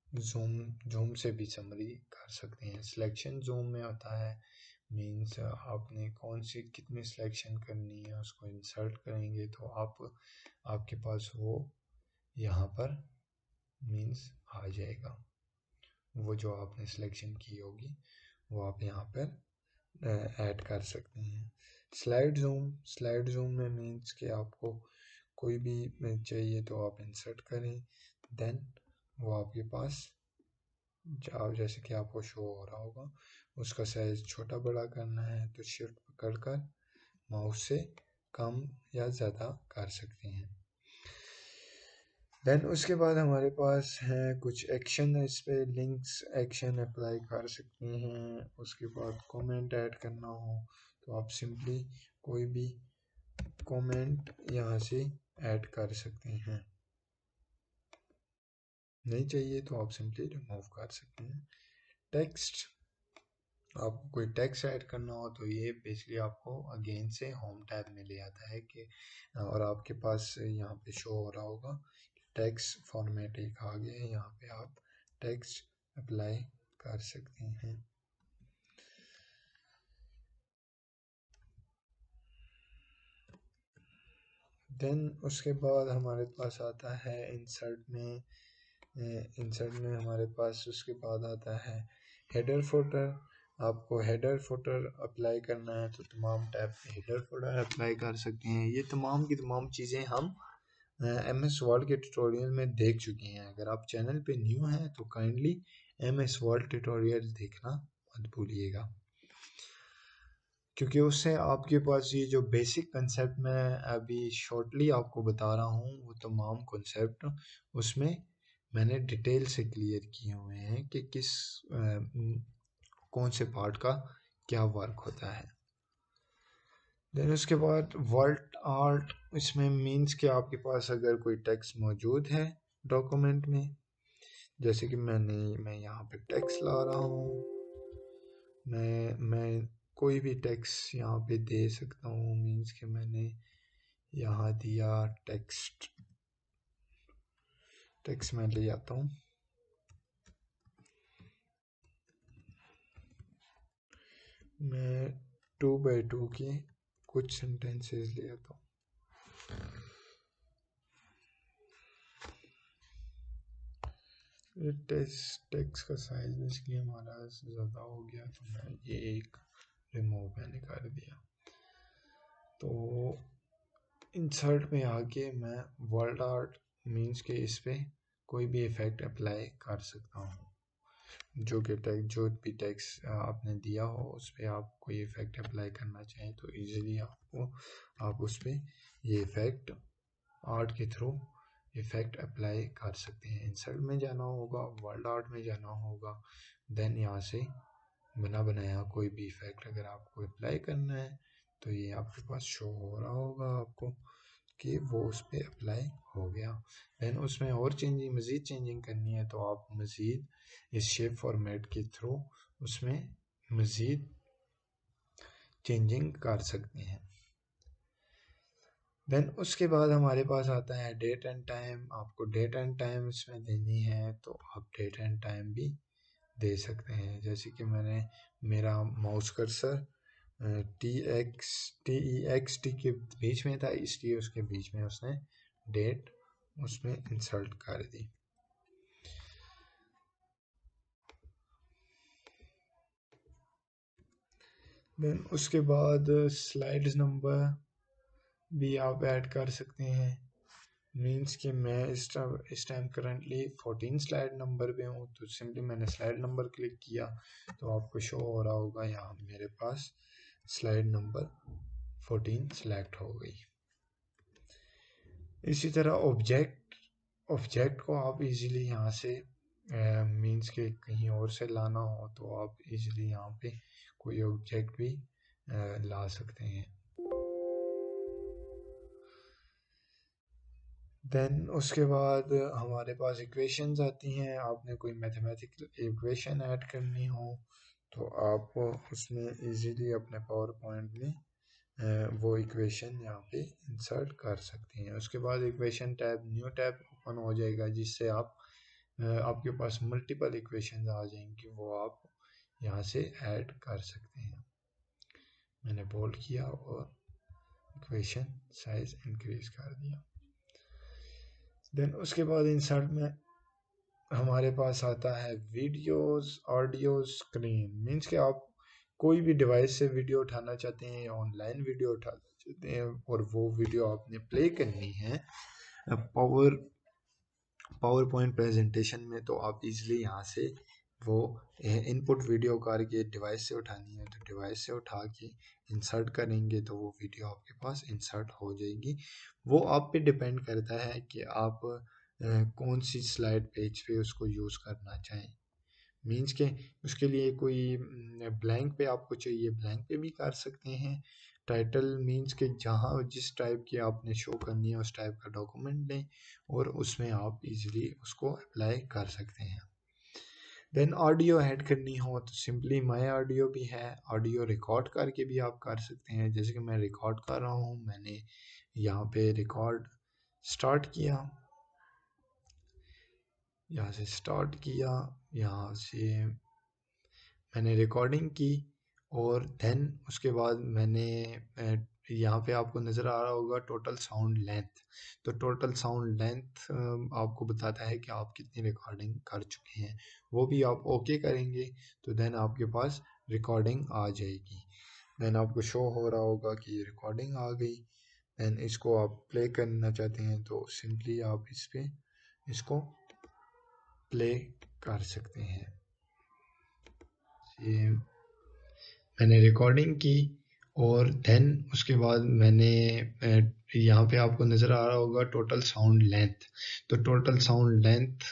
जूम से भी समरी कर सकते हैं। सिलेक्शन जूम में होता है, मीन्स आपने कौन सी कितनी सिलेक्शन करनी है उसको इंसर्ट करेंगे तो आपके पास वो यहाँ पर मीन्स आ जाएगा, वो जो आपने सिलेक्शन की होगी वो आप यहाँ पर ऐड कर सकते हैं। स्लाइड जूम में मीन्स कि आपको कोई भी चाहिए तो आप इंसर्ट करें, देन वो आपके पास जैसे कि आपको शो हो रहा होगा, उसका साइज छोटा बड़ा करना है तो शिफ्ट पकड़कर माउस से कम या ज़्यादा कर सकते हैं। देन उसके बाद हमारे पास हैं कुछ एक्शन, इस पे लिंक्स एक्शन अप्लाई कर सकते हैं। उसके बाद कमेंट ऐड करना हो तो आप सिंपली कोई भी कमेंट यहाँ से ऐड कर सकते हैं, नहीं चाहिए तो आप सिंपली रिमूव कर सकते हैं। टेक्स्ट, आपको कोई टेक्स्ट ऐड करना हो तो ये बेसिकली आपको अगेन से होम टैब में ले आता है कि और आपके पास यहाँ पे शो हो रहा होगा टेक्स्ट फॉर्मेट एक आ गया है, यहाँ पे आप टेक्स्ट अप्लाई कर सकते हैं। देन उसके बाद हमारे पास आता है इंसर्ट में हमारे पास उसके बाद आता है हेडर फुटर। आपको हेडर फुटर अप्लाई करना है तो तमाम टैब पे हेडर फुटर अप्लाई कर सकते हैं। ये तमाम की तमाम चीज़ें हम MS वर्ड के ट्यूटोरियल में देख चुके हैं। अगर आप चैनल पे न्यू हैं तो काइंडली MS वर्ड ट्यूटोरियल देखना मत भूलिएगा, क्योंकि उससे आपके पास ये जो बेसिक कंसेप्ट मैं अभी शॉर्टली आपको बता रहा हूँ वो तमाम कंसेप्ट उसमें मैंने डिटेल से क्लियर किए हुए हैं कि कौन से पार्ट का क्या वर्क होता है। देन उसके बाद वर्ड आर्ट, इसमें मीन्स कि आपके पास अगर कोई टेक्स्ट मौजूद है डॉक्यूमेंट में, जैसे कि मैं यहाँ पे टेक्स्ट ला रहा हूँ, मैं कोई भी टेक्स्ट यहाँ पे दे सकता हूँ। मीन्स कि मैंने यहाँ दिया टेक्स्ट मैं ले आता हूँ, मैं 2x2 की कुछ सेंटेंसेस ले आता हूँ। टेक्स्ट का साइज बेसिकली हमारा ज़्यादा हो गया तो मैं ये एक रिमूव मैंने कर दिया। तो इंसर्ट में आके मैं वर्ड आर्ट मीन्स के इस पे कोई भी इफ़ेक्ट अप्लाई कर सकता हूँ, जो भी टेक्स्ट आपने दिया हो उस पर आप कोई इफ़ेक्ट अप्लाई करना चाहें तो इजीली आप उस पर ये इफ़ेक्ट आर्ट के थ्रू इफ़ेक्ट अप्लाई कर सकते हैं। इंसर्ट में जाना होगा, वर्ल्ड आर्ट में जाना होगा, देन यहाँ से बना बनाया कोई भी इफ़ेक्ट अगर आपको अप्लाई करना है तो ये आपके पास शो हो रहा होगा आपको कि वो उस पर अप्लाई हो गया। देन उसमें और चेंजिंग, मज़ीद चेंजिंग करनी है तो आप मज़ीद इस शेप फॉर्मेट के थ्रू उसमें मज़ीद चेंजिंग कर सकते हैं। देन उसके बाद हमारे पास आता है डेट एंड टाइम। आपको डेट एंड टाइम इसमें देनी है तो आप डेट एंड टाइम भी दे सकते हैं। जैसे कि मैंने मेरा माउस कर्सर TEXT के बीच में था, इसलिए उसके बीच में उसने डेट उसमें इंसर्ट कर दी। देन उसके बाद स्लाइड्स नंबर भी आप ऐड कर सकते हैं। मीन्स कि मैं इस टाइम करंटली 14 स्लाइड नंबर पे हूँ, तो सिंपली मैंने स्लाइड नंबर क्लिक किया तो आपको शो हो रहा होगा यहाँ मेरे पास स्लाइड नंबर 14 सेलेक्ट हो गई। इसी तरह ऑब्जेक्ट को आप इजीली यहाँ से मीन्स के कहीं और से लाना हो तो आप इजीली यहाँ पे कोई ऑब्जेक्ट भी ला सकते हैं। देन उसके बाद हमारे पास इक्वेशंस आती हैं। आपने कोई मैथमेटिकल इक्वेशन ऐड करनी हो तो आप उसमें इजीली अपने पावर पॉइंट में वो इक्वेशन यहाँ पे इंसर्ट कर सकते हैं। उसके बाद equation tab, new tab open हो जाएगा जिससे आपके पास मल्टीपल इक्वेशन आ जाएंगी, वो आप यहाँ से ऐड कर सकते हैं। मैंने बोल्ड किया और इक्वेशन साइज इंक्रीज कर दिया। देन उसके बाद इंसर्ट में हमारे पास आता है वीडियोस ऑडियो स्क्रीन। मीन्स कि आप कोई भी डिवाइस से वीडियो उठाना चाहते हैं या ऑनलाइन वीडियो उठाना चाहते हैं और वो वीडियो आपने प्ले करनी है पावर पॉइंट प्रेजेंटेशन में, तो आप इजीली यहाँ से वो इनपुट वीडियो करके डिवाइस से उठानी है तो डिवाइस से उठा के इंसर्ट करेंगे तो वो वीडियो आपके पास इंसर्ट हो जाएगी। वो आप पे डिपेंड करता है कि आप कौन सी स्लाइड पेज पे उसको यूज़ करना चाहें। मीन्स के उसके लिए कोई ब्लैंक पे आपको चाहिए, ब्लैंक पे भी कर सकते हैं। टाइटल मीन्स के जहाँ जिस टाइप की आपने शो करनी है उस टाइप का डॉक्यूमेंट लें और उसमें आप इजीली उसको अप्लाई कर सकते हैं। देन ऑडियो ऐड करनी हो तो सिंपली माई ऑडियो भी है, ऑडियो रिकॉर्ड करके भी आप कर सकते हैं। जैसे कि मैं रिकॉर्ड कर रहा हूँ, मैंने यहाँ पे रिकॉर्ड स्टार्ट किया, यहाँ से स्टार्ट किया, यहाँ से मैंने रिकॉर्डिंग की और देन उसके बाद मैंने यहाँ पे आपको नज़र आ रहा होगा टोटल साउंड लेंथ। तो टोटल साउंड लेंथ आपको बताता है कि आप कितनी रिकॉर्डिंग कर चुके हैं। वो भी आप ओके करेंगे तो देन आपके पास रिकॉर्डिंग आ जाएगी। देन आपको शो हो रहा होगा कि रिकॉर्डिंग आ गई। देन इसको आप प्ले करना चाहते हैं तो सिंपली आप इस पे इसको प्ले कर सकते हैं। ये मैंने रिकॉर्डिंग की और देन उसके बाद मैंने यहाँ पे आपको नज़र आ रहा होगा टोटल साउंड लेंथ। तो टोटल साउंड लेंथ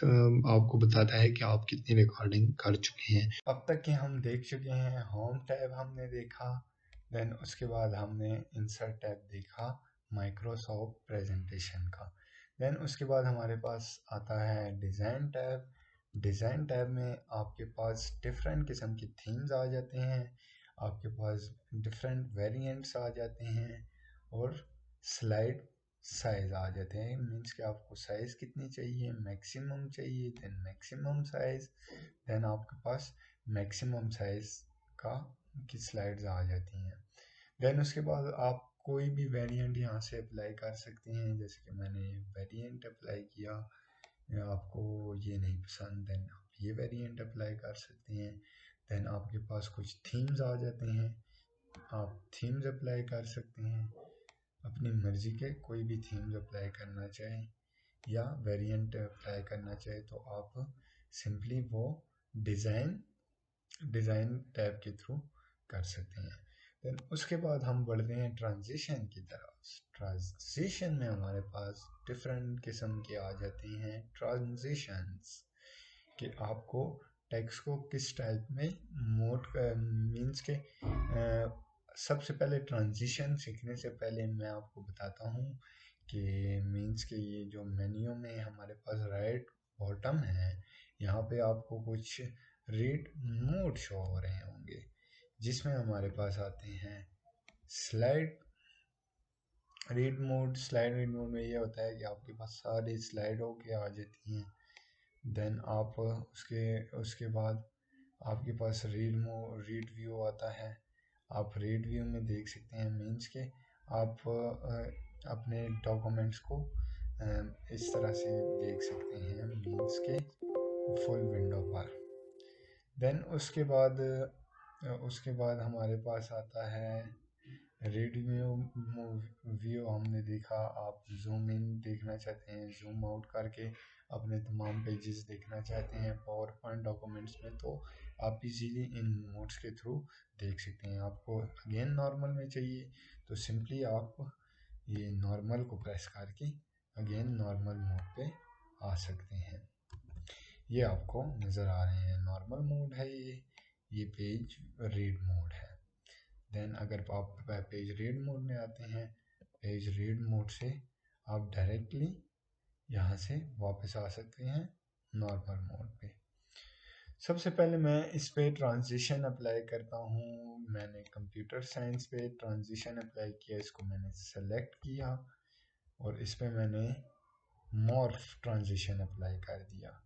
आपको बताता है कि आप कितनी रिकॉर्डिंग कर चुके हैं। अब तक के हम देख चुके हैं, होम टैब हमने देखा, देन उसके बाद हमने इंसर्ट टैब देखा माइक्रोसॉफ्ट प्रेजेंटेशन का। देन उसके बाद हमारे पास आता है डिज़ाइन टैब। डिज़ाइन टैब में आपके पास डिफरेंट किस्म की थीम्स आ जाते हैं, आपके पास डिफरेंट वेरिएंट्स आ जाते हैं और स्लाइड साइज आ जाते हैं। मीन्स कि आपको साइज़ कितनी चाहिए, मैक्सिमम चाहिए, देन मैक्सिमम साइज़, देन आपके पास मैक्सिमम साइज़ का की स्लाइड्स आ जाती हैं। देन उसके बाद आप कोई भी वेरिएंट यहाँ से अप्लाई कर सकते हैं। जैसे कि मैंने वेरिएंट अप्लाई किया, आपको ये नहीं पसंद देन आप ये वेरिएंट अप्लाई कर सकते हैं। देन आपके पास कुछ थीम्स आ जाते हैं, आप थीम्स अप्लाई कर सकते हैं। अपनी मर्ज़ी के कोई भी थीम्स अप्लाई करना चाहें या वेरिएंट अप्लाई करना चाहे तो आप सिंपली वो डिज़ाइन टैब के थ्रू कर सकते हैं। देन उसके बाद हम बढ़ते हैं ट्रांजिशन की तरफ। ट्रांजिशन में हमारे पास डिफरेंट किस्म के आ जाते हैं ट्रांजिशंस कि आपको टेक्स्ट को किस टाइप में मोड मीन्स के सबसे पहले ट्रांजिशन सीखने से पहले मैं आपको बताता हूँ कि मीन्स के ये जो मेन्यू में हमारे पास राइट बॉटम है, यहाँ पे आपको कुछ रीड मोड शो हो रहे होंगे, जिसमें हमारे पास आते हैं स्लाइड स्लाइड रीड मोड में ये होता है कि आपके पास सारी स्लाइड होके आ जाती हैं। देन आप उसके बाद आपके पास रीड व्यू आता है। आप रीड व्यू में देख सकते हैं मीन्स के आप अपने डॉक्यूमेंट्स को इस तरह से देख सकते हैं मीन्स के फुल विंडो पर। देन उसके बाद हमारे पास आता है रीड व्यू हमने देखा। आप जूम इन देखना चाहते हैं, जूम आउट करके अपने तमाम पेजेस देखना चाहते हैं पावर पॉइंट डॉक्यूमेंट्स में, तो आप इजीली इन मोड्स के थ्रू देख सकते हैं। आपको अगेन नॉर्मल में चाहिए तो सिंपली आप ये नॉर्मल को प्रेस करके अगेन नॉर्मल मोड पे आ सकते हैं। ये आपको नज़र आ रहे हैं नॉर्मल मोड है, ये पेज रीड मोड है। देन अगर आप पेज रीड मोड में आते हैं, पेज रीड मोड से आप डायरेक्टली यहाँ से वापस आ सकते हैं नॉर्मल मोड पे। सबसे पहले मैं इस पे ट्रांजिशन अप्लाई करता हूँ। मैंने कंप्यूटर साइंस पे ट्रांजिशन अप्लाई किया, इसको मैंने सेलेक्ट किया और इस पे मैंने मॉर्फ ट्रांजिशन अप्लाई कर दिया।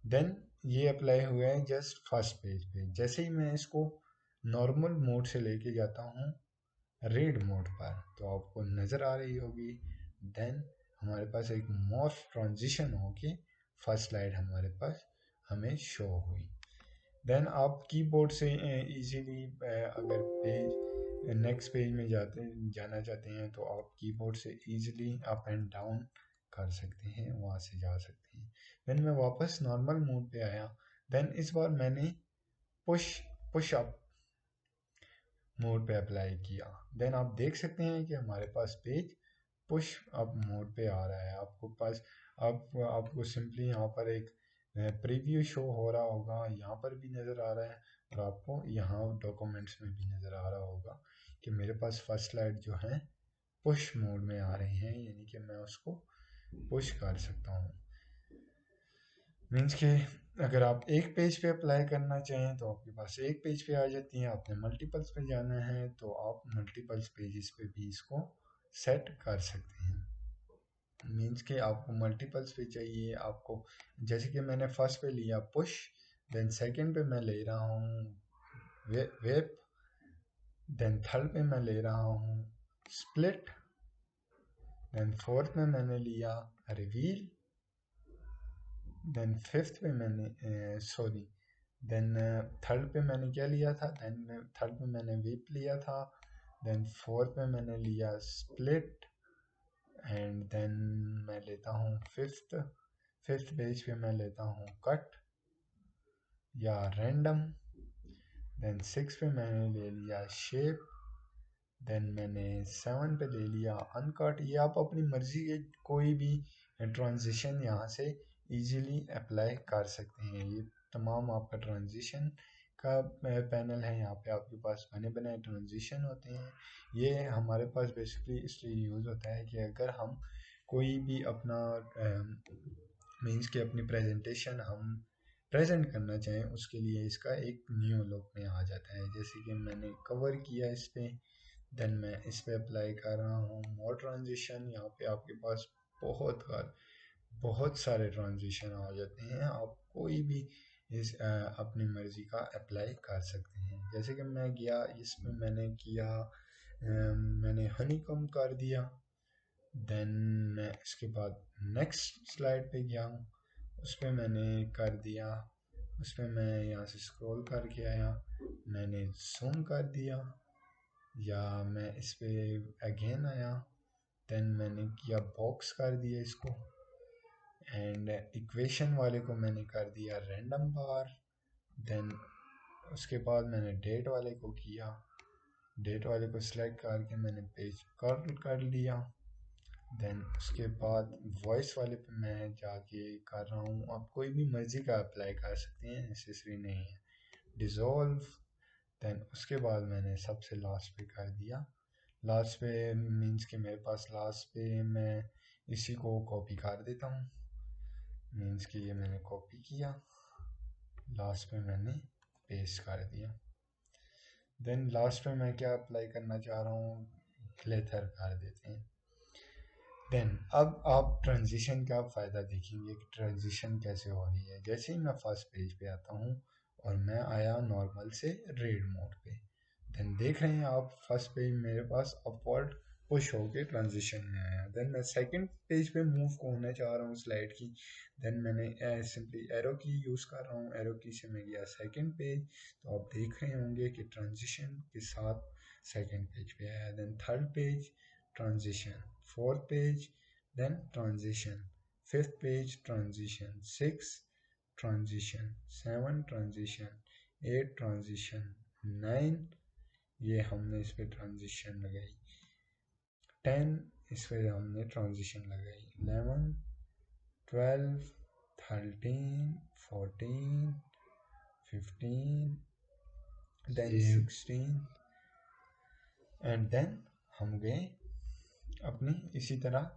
देन ये अप्लाई हुआ है जस्ट फर्स्ट पेज पे। जैसे ही मैं इसको नॉर्मल मोड से लेके जाता हूँ रीड मोड पर, तो आपको नज़र आ रही होगी। देन हमारे पास एक मॉर्फ ट्रांजिशन होके फर्स्ट स्लाइड हमारे पास हमें शो हुई। देन आप कीबोर्ड से इजीली अगर पेज नेक्स्ट पेज में जाना चाहते हैं तो आप कीबोर्ड से इजीली अप एंड डाउन कर सकते हैं, वहाँ से जा सकते हैं। देन मैं वापस नॉर्मल मोड पे आया। देन इस बार मैंने पुश अप मोड पे अप्लाई किया। देन आप देख सकते हैं कि हमारे पास पेज पुश अप मोड पे आ रहा है। आपको सिंपली यहाँ पर एक प्रीव्यू शो हो रहा होगा, यहाँ पर भी नज़र आ रहा है और आपको यहाँ डॉक्यूमेंट्स में भी नज़र आ रहा होगा कि मेरे पास फर्स्ट स्लाइड जो है पुश मोड में आ रही हैं, यानी कि मैं उसको पुश कर सकता हूँ। मीन्स के अगर आप एक पेज पे अप्लाई करना चाहें तो आपके पास एक पेज पे आ जाती हैं, आपने मल्टीपल्स पे जाना है तो आप मल्टीपल्स पेजेस पे भी इसको सेट कर सकते हैं। मीन्स के आपको मल्टीपल्स पे चाहिए, आपको जैसे कि मैंने फर्स्ट पे लिया पुश, देन सेकंड पे मैं ले रहा हूँ वेप, देन थर्ड पे मैं ले रहा हूँ स्प्लिट, देन फोर्थ में मैंने लिया रिवील, देन फिफ्थ पे मैंने देन थर्ड पे मैंने क्या लिया था, देन थर्ड पे मैंने वेप लिया था, देन फोर्थ में मैंने लिया स्प्लिट एंड देन मैं लेता हूँ फिफ्थ पेज पे मैं लेता हूँ कट या रैंडम, देन सिक्स पे मैंने ले लिया शेप, देन मैंने 7 पे ले लिया अनकट। ये आप अपनी मर्जी के कोई भी ट्रांजिशन यहाँ से इजीली अप्लाई कर सकते हैं। ये तमाम आपका ट्रांजिशन का पैनल है, यहाँ पे आपके पास बने बनाए ट्रांजिशन होते हैं। ये हमारे पास बेसिकली इसलिए यूज़ होता है कि अगर हम कोई भी अपना मीन्स कि अपनी प्रेजेंटेशन हम प्रेजेंट करना चाहें, उसके लिए इसका एक न्यू लुक में आ जाता है। जैसे कि मैंने कवर किया इस पर, देन मैं इस पे अप्लाई कर रहा हूँ मोर ट्रांजिशन। यहाँ पे आपके पास बहुत सारे ट्रांजिशन आ जाते हैं, आप कोई भी अपनी मर्ज़ी का अप्लाई कर सकते हैं। जैसे कि मैं गया इसमें मैंने किया मैंने हनीकॉम्ब कर दिया, देन मैं इसके बाद नेक्स्ट स्लाइड पे गया हूँ, उस पर मैंने कर दिया, उस पर मैं यहाँ से स्क्रॉल करके आया, मैंने जूम कर दिया, या मैं इस पे अगेन आया, देन मैंने किया बॉक्स कर दिया इसको, एंड इक्वेशन वाले को मैंने कर दिया रैंडम बार, देन उसके बाद मैंने डेट वाले को किया, डेट वाले को सिलेक्ट करके मैंने पेज कर्ल कर लिया, देन उसके बाद वॉइस वाले पे मैं जाके कर रहा हूँ। आप कोई भी मर्ज़ी का अप्लाई कर सकते हैं, नेसेसरी नहीं है। डिज़ोल्व, देन उसके बाद मैंने सबसे लास्ट पे कर दिया। लास्ट पे मीन्स कि मेरे पास लास्ट पे मैं इसी को कॉपी कर देता हूँ, मीन्स कि ये मैंने कॉपी किया, लास्ट पे मैंने पेस्ट कर दिया। देन लास्ट पे मैं क्या अप्लाई करना चाह रहा हूँ, ग्लिटर कर देते हैं। देन अब आप ट्रांजिशन का फ़ायदा देखेंगे कि ट्रांजिशन कैसे हो रही है। जैसे ही मैं फर्स्ट पेज पे आता हूँ और मैं आया नॉर्मल से रेड मोड पे, देन देख रहे हैं आप फर्स्ट पेज मेरे पास अपवर्ड पुश होके ट्रांजिशन में आया। देन मैं सेकंड पेज पे मूव होना चाह रहा हूँ स्लाइड की, देन मैंने सिंपली एरो की यूज़ कर रहा हूँ, एरो की से मैं गया सेकंड पेज, तो आप देख रहे होंगे कि ट्रांजिशन के साथ सेकंड पेज पे आया। Then third page transition, fourth page then transition, fifth page transition, 6 transition, 7 transition, 8 transition, 9 ये हमने इस पे ट्रांजिशन लगाई, 10 इस पे हमने ट्रांजिशन लगाई, 11 12 13 14 15 then 16 एंड देन हम गए अपनी इसी तरह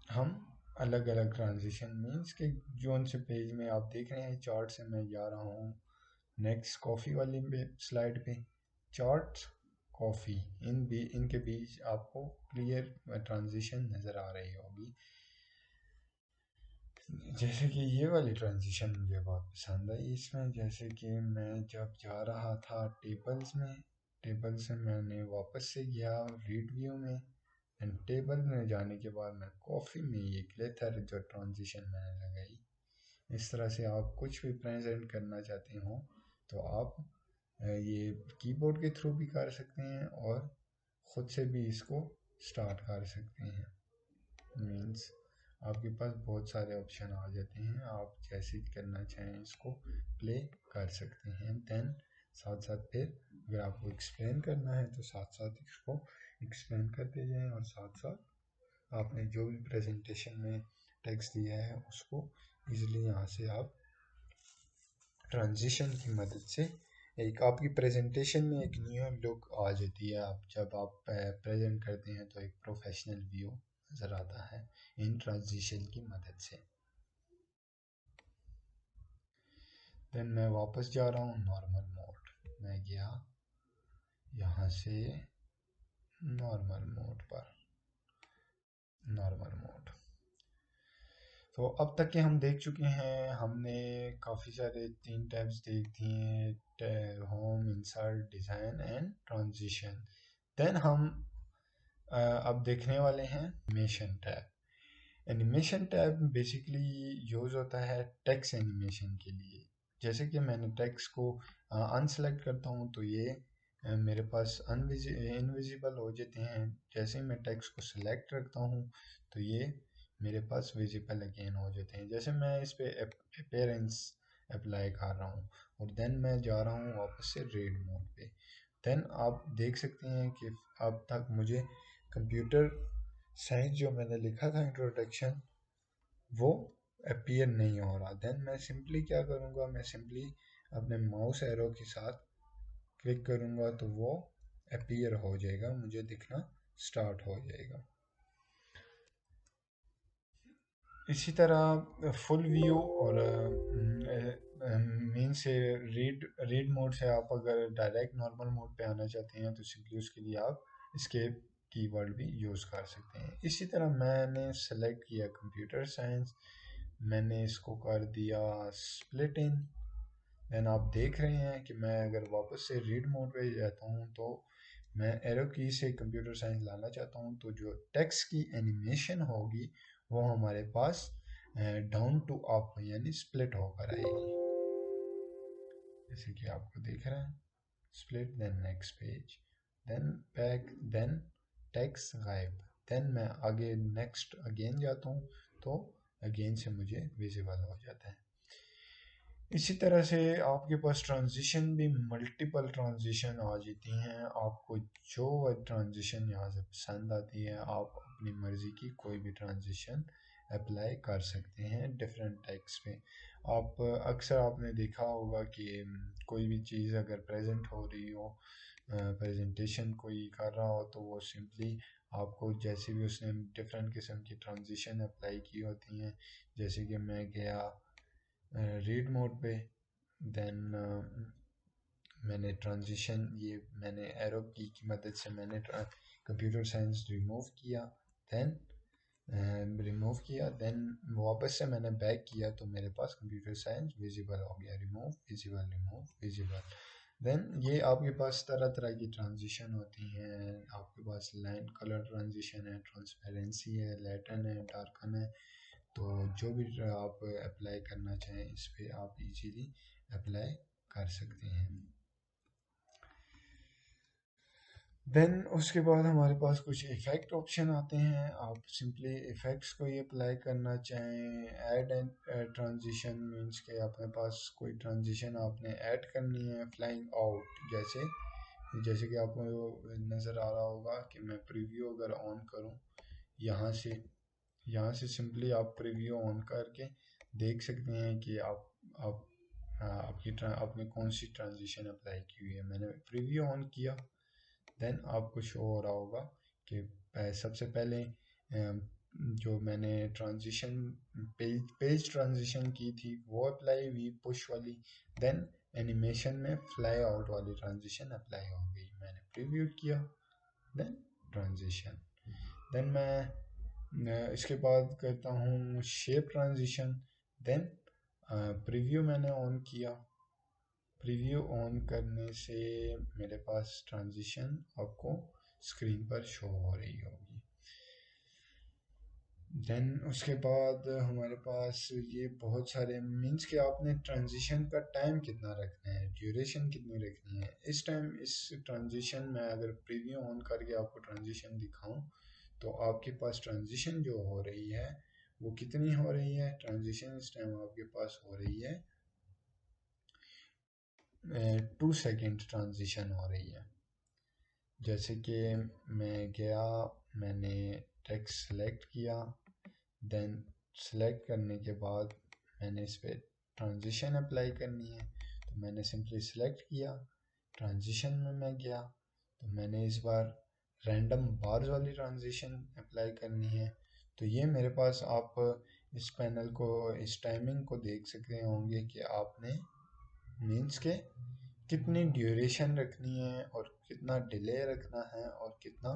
हम अलग अलग ट्रांजिशन मीन्स के जोन से पेज में आप देख रहे हैं चार्ट से मैं जा रहा हूँ नेक्स्ट कॉफ़ी वाली स्लाइड पे, चार्ट कॉफ़ी इनके बीच आपको क्लियर ट्रांजिशन नज़र आ रही होगी। जैसे कि ये वाली ट्रांजिशन मुझे बहुत पसंद आई इसमें, जैसे कि मैं जब जा रहा था टेबल्स में, टेबल से मैंने वापस से गया रीड व्यू में, एंड टेबल में जाने के बाद मैं कॉफ़ी में ये ग्लिटर जो ट्रांजिशन मैंने लगाई। इस तरह से आप कुछ भी प्रेजेंट करना चाहते हो तो आप ये कीबोर्ड के थ्रू भी कर सकते हैं और ख़ुद से भी इसको स्टार्ट कर सकते हैं। मीन्स आपके पास बहुत सारे ऑप्शन आ जाते हैं, आप जैसे करना चाहें इसको प्ले कर सकते हैं। देन साथ साथ फिर अगर आपको एक्सप्लेन करना है तो साथ साथ इसको एक्सप्लेन करते जाएं, और साथ साथ आपने जो भी प्रेजेंटेशन में टेक्स्ट दिया है उसको इजीली यहाँ से आप ट्रांजिशन की मदद से एक आपकी प्रेजेंटेशन में एक न्यू लुक आ जाती है। आप जब आप प्रेजेंट करते हैं तो एक प्रोफेशनल व्यू नज़र आता है इन ट्रांजिशन की मदद से। देन मैं वापस जा रहा हूँ नॉर्मल मोड, मैं गया यहाँ से नॉर्मल मोड पर, नॉर्मल मोड। तो अब तक के हम देख चुके हैं, हमने काफ़ी सारे 3 टैब्स देख दिए, home, insert, design and transition. Then हम अब देखने वाले हैं animation tab. Animation tab basically use होता है टेक्स्ट एनिमेशन के लिए। जैसे कि मैंने टेक्स्ट को अनसेलेक्ट करता हूँ तो ये मेरे पास इनविजिबल हो जाते हैं। जैसे ही मैं टेक्स्ट को सिलेक्ट रखता हूँ तो ये मेरे पास विजिबल अगेन हो जाते हैं। जैसे मैं इस पे अपीयरेंस अप्लाई कर रहा हूँ और देन मैं जा रहा हूँ वापस से रेड मोड पे, देन आप देख सकते हैं कि अब तक मुझे कंप्यूटर साइंस जो मैंने लिखा था इंट्रोडक्शन वो अपीयर नहीं हो रहा। देन मैं सिंपली क्या करूँगा, मैं सिंपली अपने माउस एरो के साथ क्लिक करूँगा तो वो अपीयर हो जाएगा, मुझे दिखना स्टार्ट हो जाएगा। इसी तरह फुल व्यू और मेन से रीड मोड से आप अगर डायरेक्ट नॉर्मल मोड पे आना चाहते हैं तो सिंपली उसके लिए आप एस्केप कीवर्ड भी यूज़ कर सकते हैं। इसी तरह मैंने सेलेक्ट किया कंप्यूटर साइंस, मैंने इसको कर दिया स्प्लिट इन। देन आप देख रहे हैं कि मैं अगर वापस से रीड मोड पे जाता हूँ तो मैं एरो की से कंप्यूटर साइंस लाना चाहता हूँ तो जो टेक्स्ट की एनिमेशन होगी वो हमारे पास डाउन टू अप यानी स्प्लिट होकर आएगी, जैसे कि आपको दिख रहा है split, then next page, then back, then text गायब। देन मैं आगे नेक्स्ट अगेन जाता हूँ तो अगेन से मुझे विजिबल हो जाता है। इसी तरह से आपके पास ट्रांजिशन भी मल्टीपल ट्रांजिशन आ जाती हैं। आपको जो ट्रांजिशन यहाँ से पसंद आती है आप अपनी मर्ज़ी की कोई भी ट्रांजिशन अप्लाई कर सकते हैं डिफरेंट टेक्स्ट पे। आप अक्सर आपने देखा होगा कि कोई भी चीज़ अगर प्रेजेंट हो रही हो, प्रेजेंटेशन कोई कर रहा हो, तो वो सिंपली आपको जैसे भी उसने डिफरेंट किस्म की ट्रांजिशन अप्लाई की होती हैं। जैसे कि मैं गया रीड मोड पे, देन मैंने ट्रांजिशन, ये मैंने एरो की मदद से मैंने कंप्यूटर साइंस रिमूव किया, देन वापस से मैंने बैक किया तो मेरे पास कंप्यूटर साइंस विजिबल हो गया। Remove visible. देन ये आपके पास तरह तरह की ट्रांजिशन होती हैं। आपके पास लाइन कलर ट्रांजिशन है, ट्रांसपेरेंसी है, लैटन है, डार्कन है। तो जो भी आप अप्लाई करना चाहें इस पर आप इजीली अप्लाई कर सकते हैं। देन उसके बाद हमारे पास कुछ इफ़ेक्ट ऑप्शन आते हैं। आप सिंपली इफ़ेक्ट्स को ये अप्लाई करना चाहें, ऐड एंड ट्रांजिशन मींस के अपने पास कोई ट्रांजिशन आपने ऐड करनी है, फ्लाइंग आउट, जैसे कि आपको नज़र आ रहा होगा कि मैं प्रीव्यू अगर ऑन करूं, यहाँ से सिंपली आप प्रीव्यू ऑन करके देख सकते हैं कि आप आपने कौन सी ट्रांजिशन अप्लाई की हुई है। मैंने प्रीव्यू ऑन किया, देन आपको शो हो रहा होगा कि सबसे पहले जो मैंने ट्रांजिशन पेज ट्रांजिशन की थी वो अप्लाई हुई, पुश वाली। देन एनिमेशन में फ्लाई आउट वाली ट्रांजिशन अप्लाई हो गई। मैंने प्रीव्यू किया, देन ट्रांजिशन। देन मैं इसके बाद करता हूँ शेप ट्रांजिशन। देन प्रीव्यू मैंने ऑन किया, प्रीव्यू ऑन करने से मेरे पास ट्रांजिशन आपको स्क्रीन पर शो हो रही होगी। देन उसके बाद हमारे पास ये बहुत सारे मीन्स कि आपने ट्रांजिशन का टाइम कितना रखना है, ड्यूरेशन कितनी रखनी है। इस ट्रांजिशन में अगर प्रीव्यू ऑन करके आपको ट्रांजिशन दिखाऊं तो आपके पास ट्रांजिशन जो हो रही है वो कितनी हो रही है। ट्रांजिशन इस टाइम आपके पास हो रही है 2 सेकेंड ट्रांजिशन हो रही है। जैसे कि मैं गया, मैंने टेक्स्ट सेलेक्ट किया, देन सेलेक्ट करने के बाद मैंने इस पर ट्रांजिशन अप्लाई करनी है, तो मैंने सिंपली सेलेक्ट किया, ट्रांजिशन में मैं गया, तो मैंने इस बार रैंडम बार्स वाली ट्रांजिशन अप्लाई करनी है। तो ये मेरे पास आप इस पैनल को, इस टाइमिंग को देख सकते होंगे कि आपने मीन्स के कितनी ड्यूरेशन रखनी है और कितना डिले रखना है और कितना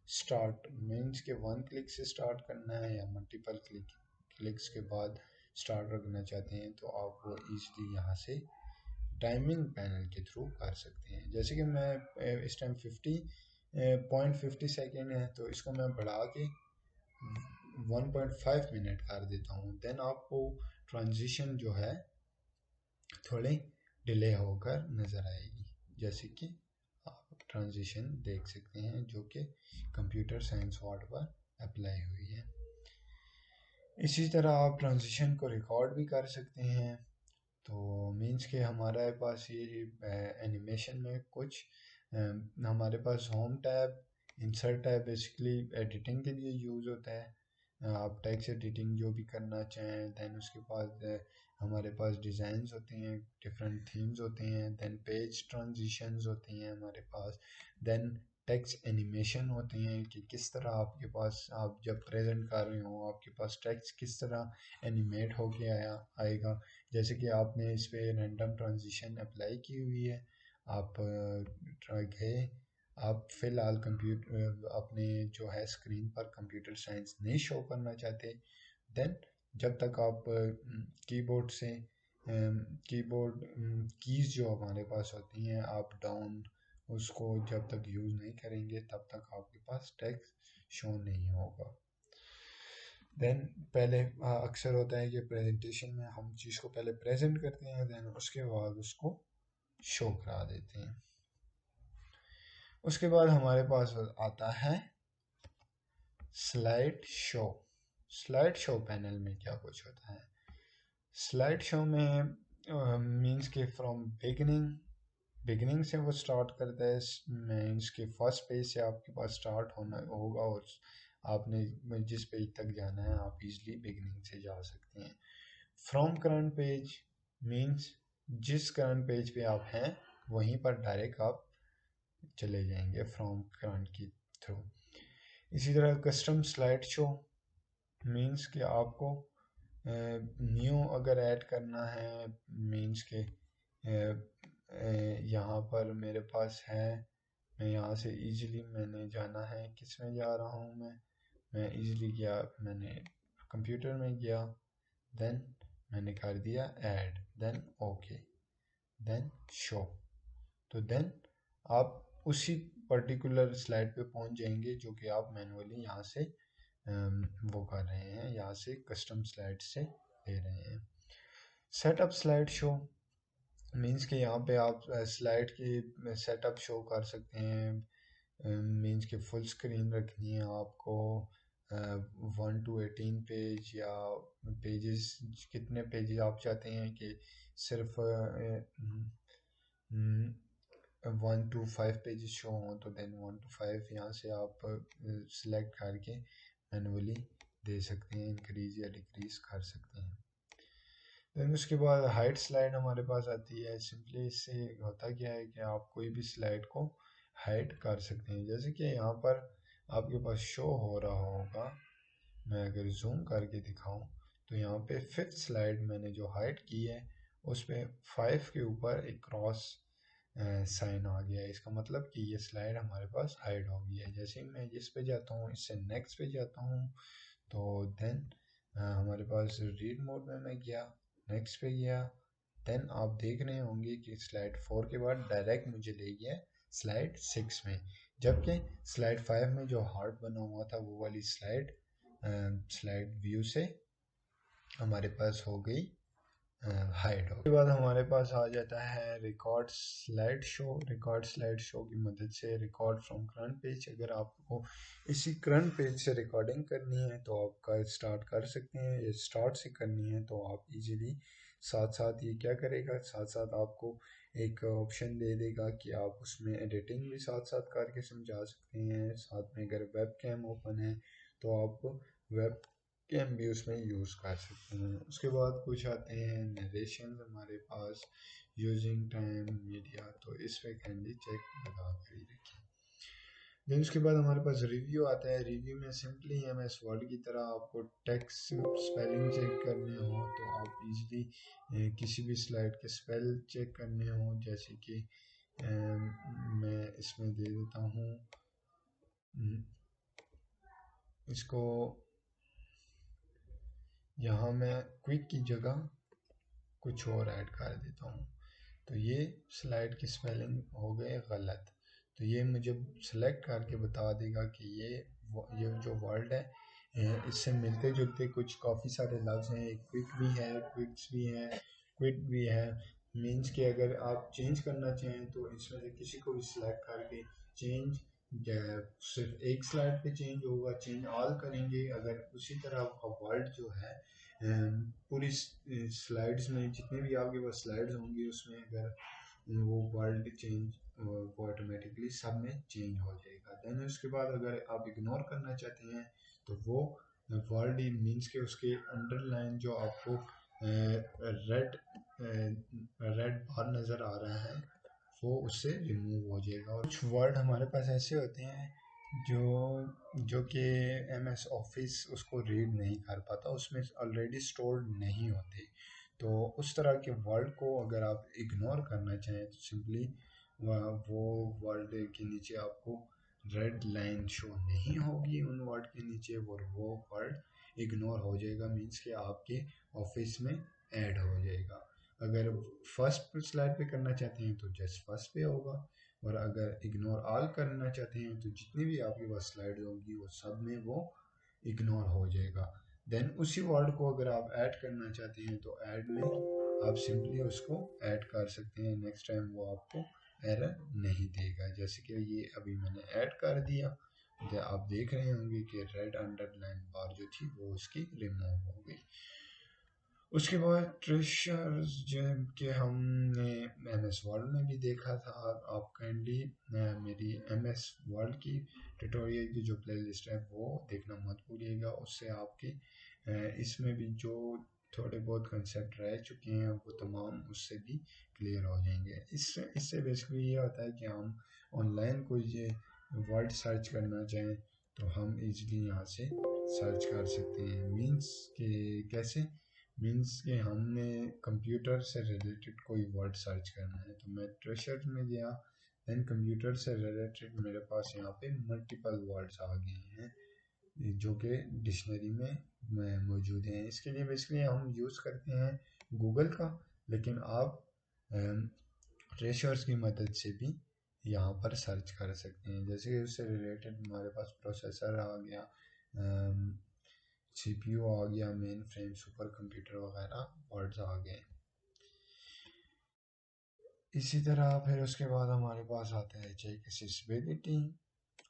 स्टार्ट मीन्स के 1 क्लिक से स्टार्ट करना है या मल्टीपल क्लिक्स के बाद स्टार्ट रखना चाहते हैं, तो आप वो ईज़िली यहाँ से टाइमिंग पैनल के थ्रू कर सकते हैं। जैसे कि मैं इस टाइम 50.50 सेकेंड है, तो इसको मैं बढ़ा के 1.5 मिनट कर देता हूँ। देन आपको ट्रांजिशन जो है थोड़ी डिले होकर नज़र आएगी, जैसे कि आप ट्रांजिशन देख सकते हैं जो कि कंप्यूटर साइंस वार्ड पर अप्लाई हुई है। इसी तरह आप ट्रांजिशन को रिकॉर्ड भी कर सकते हैं। तो मींस के हमारे पास ये एनिमेशन में कुछ हमारे पास home tab, insert tab basically editing के लिए यूज़ होता है। आप टेक्स्ट एडिटिंग जो भी करना चाहें, देन उसके बाद हमारे पास डिज़ाइंस होते हैं, डिफरेंट थीम्स होते हैं, देन पेज ट्रांजिशंस होती हैं हमारे पास, देन टेक्स्ट एनिमेशन होते हैं कि किस तरह आपके पास आप जब प्रेजेंट कर रहे हो आपके पास टेक्स्ट किस तरह एनिमेट होके आएगा। जैसे कि आपने इस पर रैंडम ट्रांजिशन अप्लाई की हुई है, आप गए, आप फ़िलहाल कंप्यूटर अपने जो है स्क्रीन पर कंप्यूटर साइंस नहीं शो करना चाहते, देन जब तक आप कीबोर्ड से कीबोर्ड कीज़ जो हमारे पास होती हैं अप डाउन, उसको जब तक यूज़ नहीं करेंगे तब तक आपके पास टेक्स्ट शो नहीं होगा। देन पहले अक्सर होता है कि प्रेजेंटेशन में हम चीज़ को पहले प्रेजेंट करते हैं, देन उसके बाद उसको शो करा देते हैं। उसके बाद हमारे पास आता है slide show. Slide show panel में क्या कुछ होता है। स्लाइड शो में मींस के फ्रॉम बिगिनिंग से वो स्टार्ट करता है। मींस के फर्स्ट पेज से आपके पास स्टार्ट होना होगा और आपने जिस पेज तक जाना है आप इजीली बिगिनिंग से जा सकते हैं। फ्रॉम करंट पेज मींस जिस करंट पेज पे आप हैं वहीं पर डायरेक्ट आप चले जाएंगे फ्रॉम करंट की थ्रू। इसी तरह कस्टम स्लाइड शो मींस कि आपको न्यू अगर ऐड करना है, मींस के यहाँ पर मेरे पास है, मैं यहाँ से इजीली मैंने जाना है, किस में जा रहा हूँ मैं इजीली गया, मैंने कंप्यूटर में गया, देन मैंने कर दिया add, then okay, then show. तो देन आप उसी पर्टिकुलर स्लाइड पे पहुंच जाएंगे जो कि आप मैनुअली यहाँ से वो कर रहे हैं, यहाँ से कस्टम स्लाइड से ले रहे हैं। सेटअप स्लाइड शो मींस कि यहाँ पे आप स्लाइड की सेटअप शो कर सकते हैं, मींस कि फुल स्क्रीन रखनी है आपको, 1 to 18 पेज या पेजेस, कितने पेजेस आप चाहते हैं कि सिर्फ 1 to 5 पेजेस शो हों, तो देन 1 to 5 यहाँ से आप सिलेक्ट करके मैनुअली दे सकते हैं, इंक्रीज या डिक्रीज कर सकते हैं। देन उसके बाद हाइट स्लाइड हमारे पास आती है। सिंपली इससे होता क्या है कि आप कोई भी स्लाइड को हाइड कर सकते हैं, जैसे कि यहाँ पर आपके पास शो हो रहा होगा, मैं अगर जूम करके दिखाऊं तो यहाँ पे 5th स्लाइड मैंने जो हाइड की है उस पर 5 के ऊपर एक क्रॉस साइन आ गया है, इसका मतलब कि ये स्लाइड हमारे पास हाइड हो गई है। जैसे ही मैं इस पे जाता हूँ, इससे नेक्स्ट पे जाता हूँ, तो देन हमारे पास रीड मोड में मैं गया, नेक्स्ट पे गया, देन आप देख रहे होंगे कि स्लाइड 4 के बाद डायरेक्ट मुझे ले गया स्लाइड 6 में, जबकि स्लाइड 5 में जो हार्ट बना हुआ था वो वाली स्लाइड व्यू से हमारे पास हो गई हाइड। उसके बाद हमारे पास आ जाता है record slide show. Record slide show की मदद से रिकॉर्ड फ्रॉम करंट पेज, अगर आपको इसी करंट पेज से रिकॉर्डिंग करनी है तो आपका स्टार्ट कर सकते हैं, या स्टार्ट से करनी है तो आप इजीली साथ साथ ये क्या करेगा, साथ साथ आपको एक ऑप्शन दे देगा कि आप उसमें एडिटिंग भी साथ साथ करके समझा सकते हैं। साथ में अगर वेब कैम ओपन है तो आप वेब कैम भी उसमें यूज़ कर सकते हैं। उसके बाद कुछ आते हैं नरेशन हमारे पास, यूजिंग टाइम मीडिया, तो इस पे कैंडी चेक लगा कर ही रखें। देन उसके बाद हमारे पास रिव्यू आता है। रिव्यू में सिंपली MS वर्ड की तरह आपको टेक्स्ट स्पेलिंग चेक करने हो तो आप इजीली किसी भी स्लाइड के स्पेल चेक करने हो, जैसे कि मैं इसमें दे देता हूँ इसको, यहाँ मैं क्विक की जगह कुछ और ऐड कर देता हूँ, तो ये स्लाइड की स्पेलिंग हो गए गलत, तो ये मुझे सेलेक्ट करके बता देगा कि ये जो वर्ड है इससे मिलते जुलते कुछ काफ़ी सारे लफ्ज़ हैं, क्विक भी है, क्विक्स भी हैं, क्विक भी है। मीन्स कि अगर आप चेंज करना चाहें तो इसमें से किसी को भी सिलेक्ट करके चेंज, सिर्फ एक स्लाइड पे चेंज होगा, चेंज ऑल करेंगे अगर उसी तरह का वर्ड जो है पूरी स्लाइड्स में जितने भी आपके पास स्लाइड्स होंगी उसमें अगर वो वर्ड चेंज, वो ऑटोमेटिकली सब में चेंज हो जाएगा। देन उसके बाद अगर आप इग्नोर करना चाहते हैं तो वो वर्ड मीन्स के उसके अंडरलाइन जो आपको रेड बार नज़र आ रहा है वो उससे रिमूव हो जाएगा। और कुछ वर्ड हमारे पास ऐसे होते हैं जो कि MS ऑफिस उसको रीड नहीं कर पाता, उसमें ऑलरेडी स्टोर्ड नहीं होते, तो उस तरह के वर्ड को अगर आप इग्नोर करना चाहें तो सिंपली वो वर्ड के नीचे आपको रेड लाइन शो नहीं होगी उन वर्ड के नीचे, और वो वर्ड इग्नोर हो जाएगा, मीन्स कि आपके ऑफिस में ऐड हो जाएगा। अगर फर्स्ट स्लाइड पे करना चाहते हैं तो जस्ट फर्स्ट पे होगा, और अगर इग्नोर ऑल करना चाहते हैं तो जितनी भी आपके पास स्लाइड होगी वो सब में वो इग्नोर हो जाएगा। देन उसी वर्ड को अगर आप ऐड करना चाहते हैं तो ऐड में आप सिंपली उसको ऐड कर सकते हैं, नेक्स्ट टाइम वो आपको एरर नहीं देगा। जैसे कि ये अभी मैंने ऐड कर दिया, आप देख रहे होंगे कि रेड अंडरलाइन बार जो थी वो उसकी रिमूव हो गई। उसके बाद ट्रेशर्स जो कि हमने MS वर्ड में भी देखा था। आप काइंडली मेरी MS वर्ड की ट्यूटोरियल की जो प्लेलिस्ट है वो देखना मत भूलिएगा। उससे आपके इसमें भी जो थोड़े बहुत कंसेप्ट रह चुके हैं वो तमाम उससे भी क्लियर हो जाएंगे। इससे बेसिकली ये होता है कि हम ऑनलाइन कोई ये वर्ड सर्च करना चाहें तो हम इजीली यहाँ से सर्च कर सकते हैं। मीन्स के कैसे, मीन्स कि हमने कंप्यूटर से रिलेटेड कोई वर्ड सर्च करना है तो मैं ट्रेशर में गया, देन कंप्यूटर से रिलेटेड मेरे पास यहाँ पे मल्टीपल वर्ड्स आ गए हैं जो कि डिक्शनरी में मौजूद हैं। इसके लिए बेसिकली हम यूज़ करते हैं गूगल का, लेकिन आप ट्रेशर्स की मदद से भी यहाँ पर सर्च कर सकते हैं। जैसे कि उससे रिलेटेड हमारे पास प्रोसेसर आ गया, CPU आ गया, मेन फ्रेम, सुपर कंप्यूटर वगैरह वर्ड्स आ गए। इसी तरह फिर उसके बाद हमारे पास आता है check accessibility.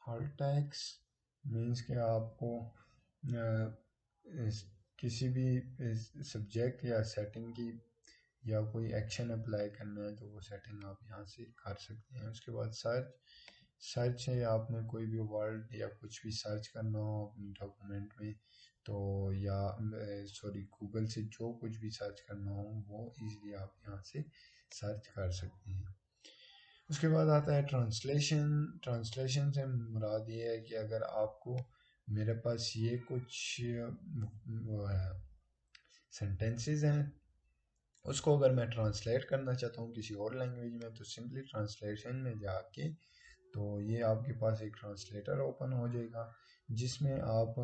All tags means कि आपको किसी भी सब्जेक्ट या सेटिंग की या कोई एक्शन अप्लाई करना है तो वो सेटिंग आप यहाँ से कर सकते हैं। उसके बाद सर्च है, आपने कोई भी वर्ड या कुछ भी सर्च करना हो अपने डॉक्यूमेंट में तो, या सॉरी गूगल से जो कुछ भी सर्च करना हो वो इजीली आप यहाँ से सर्च कर सकते हैं। उसके बाद आता है ट्रांसलेशन। ट्रांसलेशन से मुराद ये है कि अगर आपको मेरे पास ये कुछ वो है सेंटेंसेस हैं, उसको अगर मैं ट्रांसलेट करना चाहता हूँ किसी और लैंग्वेज में तो सिंपली ट्रांसलेशन में जाके तो ये आपके पास एक ट्रांसलेटर ओपन हो जाएगा जिसमें आप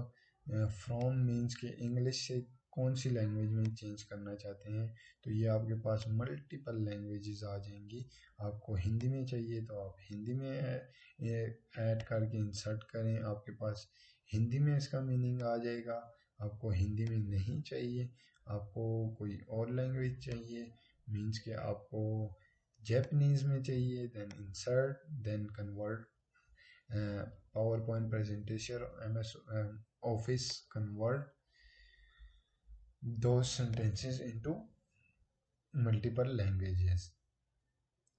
फ्रॉम मीन्स के इंग्लिश से कौन सी लैंग्वेज में चेंज करना चाहते हैं तो ये आपके पास मल्टीपल लैंग्वेजेस आ जाएंगी। आपको हिंदी में चाहिए तो आप हिंदी में ऐड करके इंसर्ट करें, आपके पास हिंदी में इसका मीनिंग आ जाएगा। आपको हिंदी में नहीं चाहिए, आपको कोई और लैंग्वेज चाहिए, मीन्स के आपको जापानीज में चाहिए, then insert, then convert, power point presentation, MS office convert those sentences into multiple languages।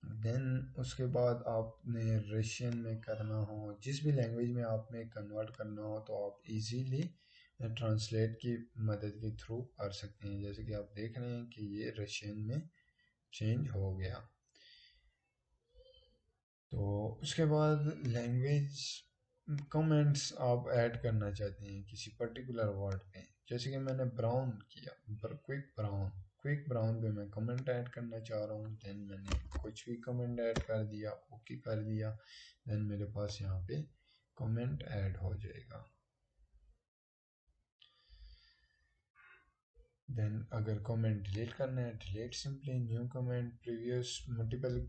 Then उसके बाद आपने रशियन में करना हो, जिस भी लैंग्वेज में आपने कन्वर्ट करना हो तो आप इजीली ट्रांसलेट की मदद के थ्रू कर सकते हैं। जैसे कि आप देख रहे हैं कि ये रशियन में चेंज हो गया। तो उसके बाद लैंग्वेज कमेंट्स आप ऐड करना चाहते हैं किसी पर्टिकुलर वर्ड पे, जैसे कि मैंने ब्राउन किया, क्विक ब्राउन पे मैं कमेंट ऐड करना चाह रहा हूँ। देन मैंने कुछ भी कमेंट ऐड कर दिया, ओके कर दिया, देन मेरे पास यहाँ पे कमेंट ऐड हो जाएगा। देन अगर कमेंट डिलीट करना है, delete simply, new comment, previous multiple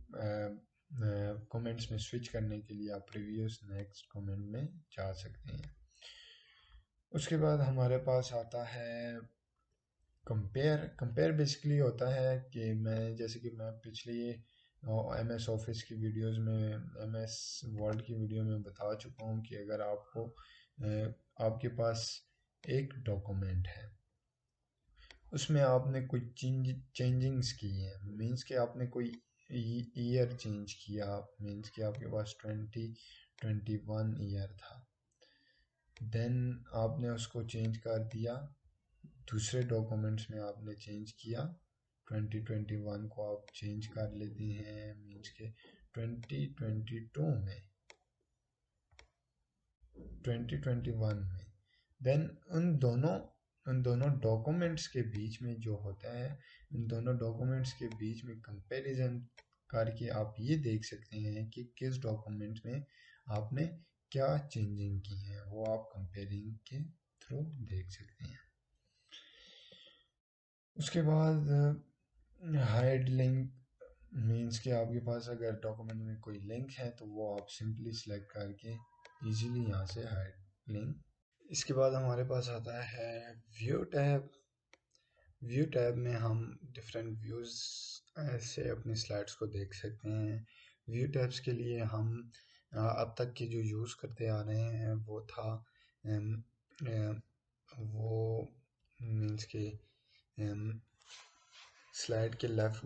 comments में स्विच करने के लिए आप प्रीवियस नेक्स्ट कमेंट में जा सकते हैं। उसके बाद हमारे पास आता है कंपेयर बेसिकली होता है कि मैं जैसे कि मैं पिछले MS ऑफिस की वीडियोस में, MS वर्ड की वीडियो में बता चुका हूँ कि अगर आपको आपके पास एक डॉक्यूमेंट है उसमें आपने कुछ चेंजिंग्स की हैं, मीन्स कि आपने कोई ईयर चेंज किया, मीन्स कि आपके पास 2021 ईयर था, देन आपने उसको चेंज कर दिया, दूसरे डॉक्यूमेंट्स में आपने चेंज किया, 2021 को आप चेंज कर लेते हैं मीन्स के 2022 में, 2021 में, देन उन दोनों डॉक्यूमेंट्स के बीच में जो होता है, इन दोनों डॉक्यूमेंट्स के बीच में कंपैरिजन करके आप ये देख सकते हैं कि किस डॉक्यूमेंट में आपने क्या चेंजिंग की है, वो आप कंपेयरिंग के थ्रू देख सकते हैं। उसके बाद हाइड लिंक मीन्स कि आपके पास अगर डॉक्यूमेंट में कोई लिंक है तो वो आप सिंपली सिलेक्ट करके इजीली यहाँ से हाइड लिंक। इसके बाद हमारे पास आता है व्यू टैब। व्यू टैब में हम डिफरेंट व्यूज़ ऐसे अपनी स्लाइड्स को देख सकते हैं। व्यू टैब्स के लिए हम अब तक के जो यूज़ करते आ रहे हैं वो था वो मीन्स के स्लाइड के लेफ्ट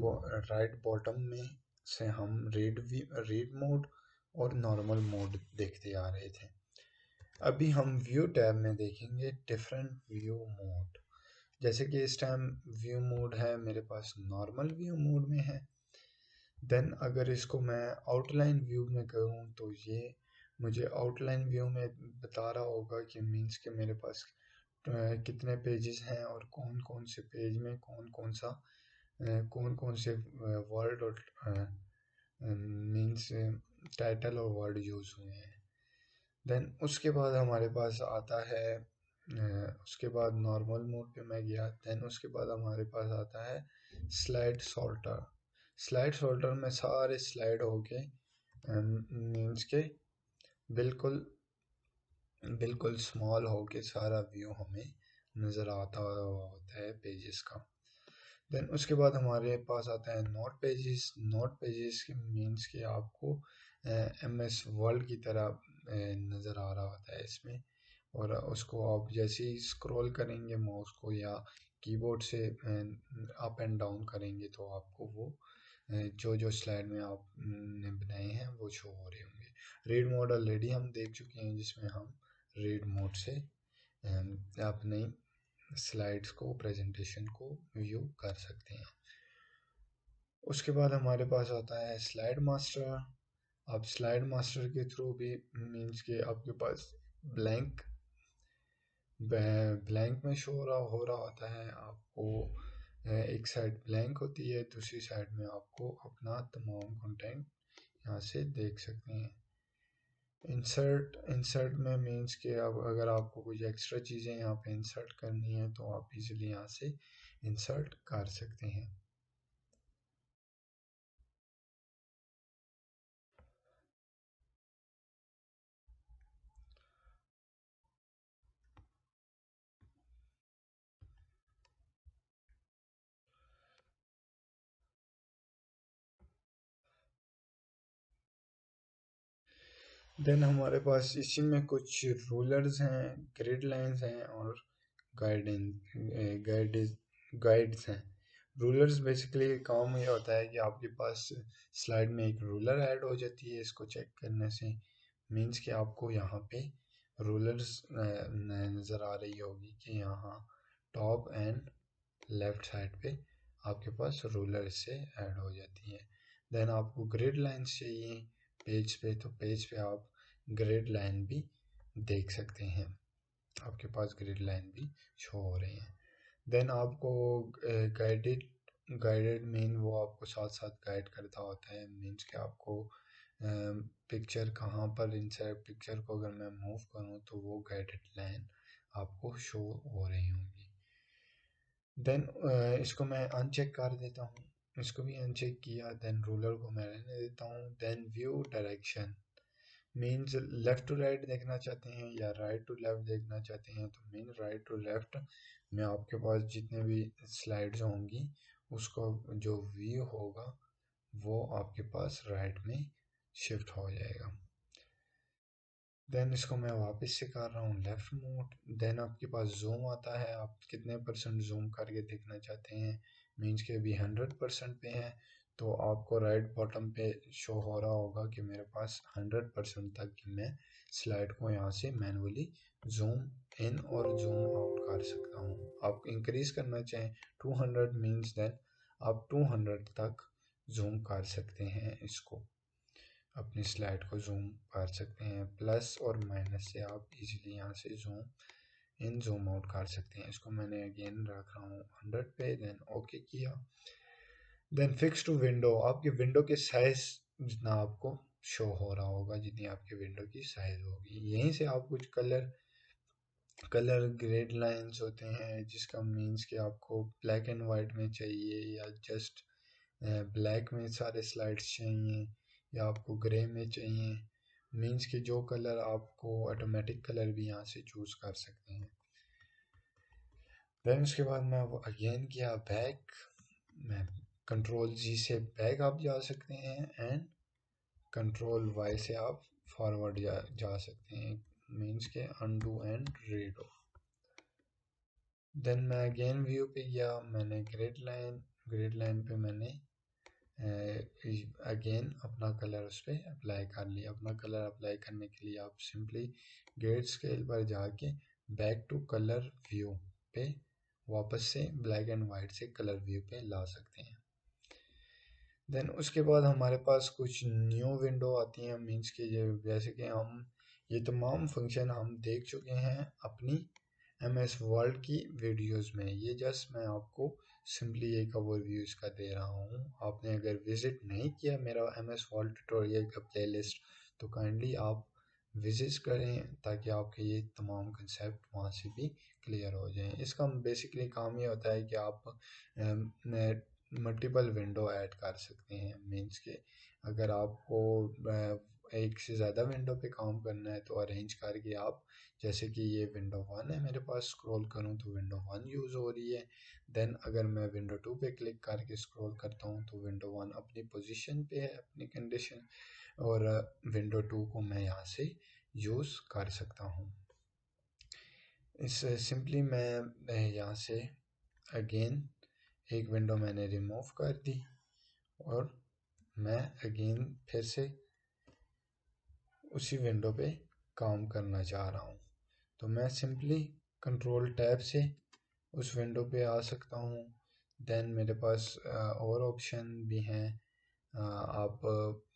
राइट बॉटम में से हम रीड मोड और नॉर्मल मोड देखते आ रहे थे। अभी हम व्यू टैब में देखेंगे डिफरेंट व्यू मोड। जैसे कि इस टाइम व्यू मोड है मेरे पास नॉर्मल व्यू मोड में है। देन अगर इसको मैं आउटलाइन व्यू में करूँ तो ये मुझे आउटलाइन व्यू में बता रहा होगा कि मीन्स के मेरे पास कितने पेजेस हैं और कौन कौन से पेज में कौन कौन से वर्ड और मीन्स टाइटल और वर्ड यूज़ हुए हैं। देन उसके बाद हमारे पास आता है उसके बाद नॉर्मल मोड पे मैं गया। देन उसके बाद हमारे पास आता है स्लाइड सॉर्टर। स्लाइड सॉर्टर में सारे स्लाइड होके मीन्स के बिल्कुल बिल्कुल स्मॉल होके सारा व्यू हमें नज़र आता होता है पेजेस का। देन उसके बाद हमारे पास आता है नोट पेजेस। नोट पेजेस के मीन्स के आपको MS वर्ड की तरह नज़र आ रहा होता है इसमें, और उसको आप जैसे ही स्क्रॉल करेंगे माउस को या कीबोर्ड से अप एंड डाउन करेंगे तो आपको वो जो जो स्लाइड में आपने बनाए हैं वो शो हो रहे होंगे। रीड मोड ऑलरेडी हम देख चुके हैं जिसमें हम रीड मोड से अपने स्लाइड्स को प्रेजेंटेशन को व्यू कर सकते हैं। उसके बाद हमारे पास आता है स्लाइड मास्टर। अब स्लाइड मास्टर के थ्रू भी मीन्स के आपके पास ब्लैंक में शो हो रहा होता है। आपको एक साइड ब्लैंक होती है, दूसरी साइड में आपको अपना तमाम कंटेंट यहाँ से देख सकते हैं। इंसर्ट में मीन्स के अब अगर आपको कुछ एक्स्ट्रा चीज़ें यहाँ पे इंसर्ट करनी है तो आप इजीली यहाँ से इंसर्ट कर सकते हैं। देन हमारे पास इसी में कुछ रूलर्स हैं, ग्रिड लाइंस हैं और गाइड गाइड्स हैं। रूलर्स बेसिकली काम ये होता है कि आपके पास स्लाइड में एक रूलर ऐड हो जाती है। इसको चेक करने से मीन्स कि आपको यहाँ पे रूलर्स नज़र आ रही होगी कि यहाँ टॉप एंड लेफ्ट साइड पे आपके पास रूलर इससे ऐड हो जाती है। देन आपको ग्रिड लाइंस चाहिए पेज पे, तो पेज पे आप ग्रिड लाइन भी देख सकते हैं, आपके पास ग्रिड लाइन भी शो हो रही हैं। देन आपको गाइडेड गाइडेड मीन वो आपको साथ साथ गाइड करता होता है। मीन्स कि आपको पिक्चर कहाँ पर इंसर्ट, पिक्चर को अगर मैं मूव करूँ तो वो गाइडेड लाइन आपको शो हो रही होंगी। देन इसको मैं अनचेक कर देता हूँ, इसको भी अनचेक किया। देन रूलर को मैं रहने देता हूँ। Then view direction means left to right देखना चाहते हैं या राइट टू लेफ़्ट देखना चाहते हैं, तो मीन राइट टू लेफ़्ट में आपके पास जितने भी स्लाइड्स होंगी उसको जो व्यू होगा वो आपके पास राइट में शिफ्ट हो जाएगा। देन इसको मैं वापस से कर रहा हूँ लेफ़्ट मोड। देन आपके पास जूम आता है, आप कितने % जूम करके देखना चाहते हैं। मीन्स के अभी 100% पे है तो आपको राइट बॉटम पे शो हो रहा होगा कि मेरे पास 100% तक कि मैं स्लाइड को यहाँ से मैनुअली जूम इन और जूम आउट कर सकता हूँ। आप इंक्रीज़ करना चाहें 200 मीन्स देन आप 200 तक जूम कर सकते हैं, इसको अपनी स्लाइड को जूम कर सकते हैं। प्लस और माइनस से आप इजीली यहाँ से जूम इन जूम आउट कर सकते हैं। इसको मैंने अगेन रख रहा हूँ 100 पे। देन ओके किया। देन फिक्स टू विंडो, आपकी विंडो के साइज जितना आपको शो हो रहा होगा, जितनी आपकी विंडो की साइज होगी। यहीं से आप कुछ कलर ग्रेड लाइंस होते हैं जिसका मीन्स कि आपको ब्लैक एंड वाइट में चाहिए या जस्ट ब्लैक में सारे स्लाइड्स चाहिए या आपको ग्रे में चाहिए। मीन्स कि जो कलर आपको ऑटोमेटिक कलर भी यहाँ से चूज़ कर सकते हैं। देन उसके बाद मैं वो अगेन किया बैक, मैं कंट्रोल जी से बैक आप जा सकते हैं एंड कंट्रोल वाई से आप फॉरवर्ड जा सकते हैं। मीन्स के अनडू एंड रीडो। देन मैं अगेन व्यू पे गया, मैंने ग्रिड लाइन ग्रिड लाइन पे मैंने अगेन अपना कलर उस पर अप्लाई कर लिया। अपना कलर अप्लाई करने के लिए आप सिंपली ग्रेड स्केल पर जाके बैक टू कलर व्यू पे वापस से ब्लैक एंड वाइट से कलर व्यू पे ला सकते हैं। देन उसके बाद हमारे पास कुछ न्यू विंडो आती हैं, मीन्स कि जैसे कि हम ये तमाम फंक्शन हम देख चुके हैं अपनी MS वर्ल्ड की वीडियोस में। ये जस्ट मैं आपको सिंपली एक ओवरव्यू इसका दे रहा हूँ। आपने अगर विज़िट नहीं किया मेरा MS वर्ल्ड ट्यूटोरियल का प्लेलिस्ट तो काइंडली आप विजिट करें ताकि आपके ये तमाम कंसेप्ट वहाँ से भी क्लियर हो जाएं। इसका बेसिकली काम ये होता है कि आप मल्टीपल विंडो ऐड कर सकते हैं। मीन्स के अगर आपको एक से ज़्यादा विंडो पे काम करना है तो अरेंज करके आप, जैसे कि ये विंडो 1 है मेरे पास, स्क्रॉल करूँ तो विंडो 1 यूज़ हो रही है। देन अगर मैं विंडो 2 पे क्लिक करके स्क्रॉल करता हूँ तो विंडो 1 अपनी पोजीशन पे है, अपनी कंडीशन, और विंडो 2 को मैं यहाँ से यूज़ कर सकता हूँ। इस सिंपली मैं यहाँ से अगेन एक विंडो मैंने रिमूव कर दी और मैं अगेन फिर से उसी विंडो पे काम करना चाह रहा हूँ। तो मैं सिंपली कंट्रोल टैब से उस विंडो पे आ सकता हूँ। देन मेरे पास और ऑप्शन भी हैं। आप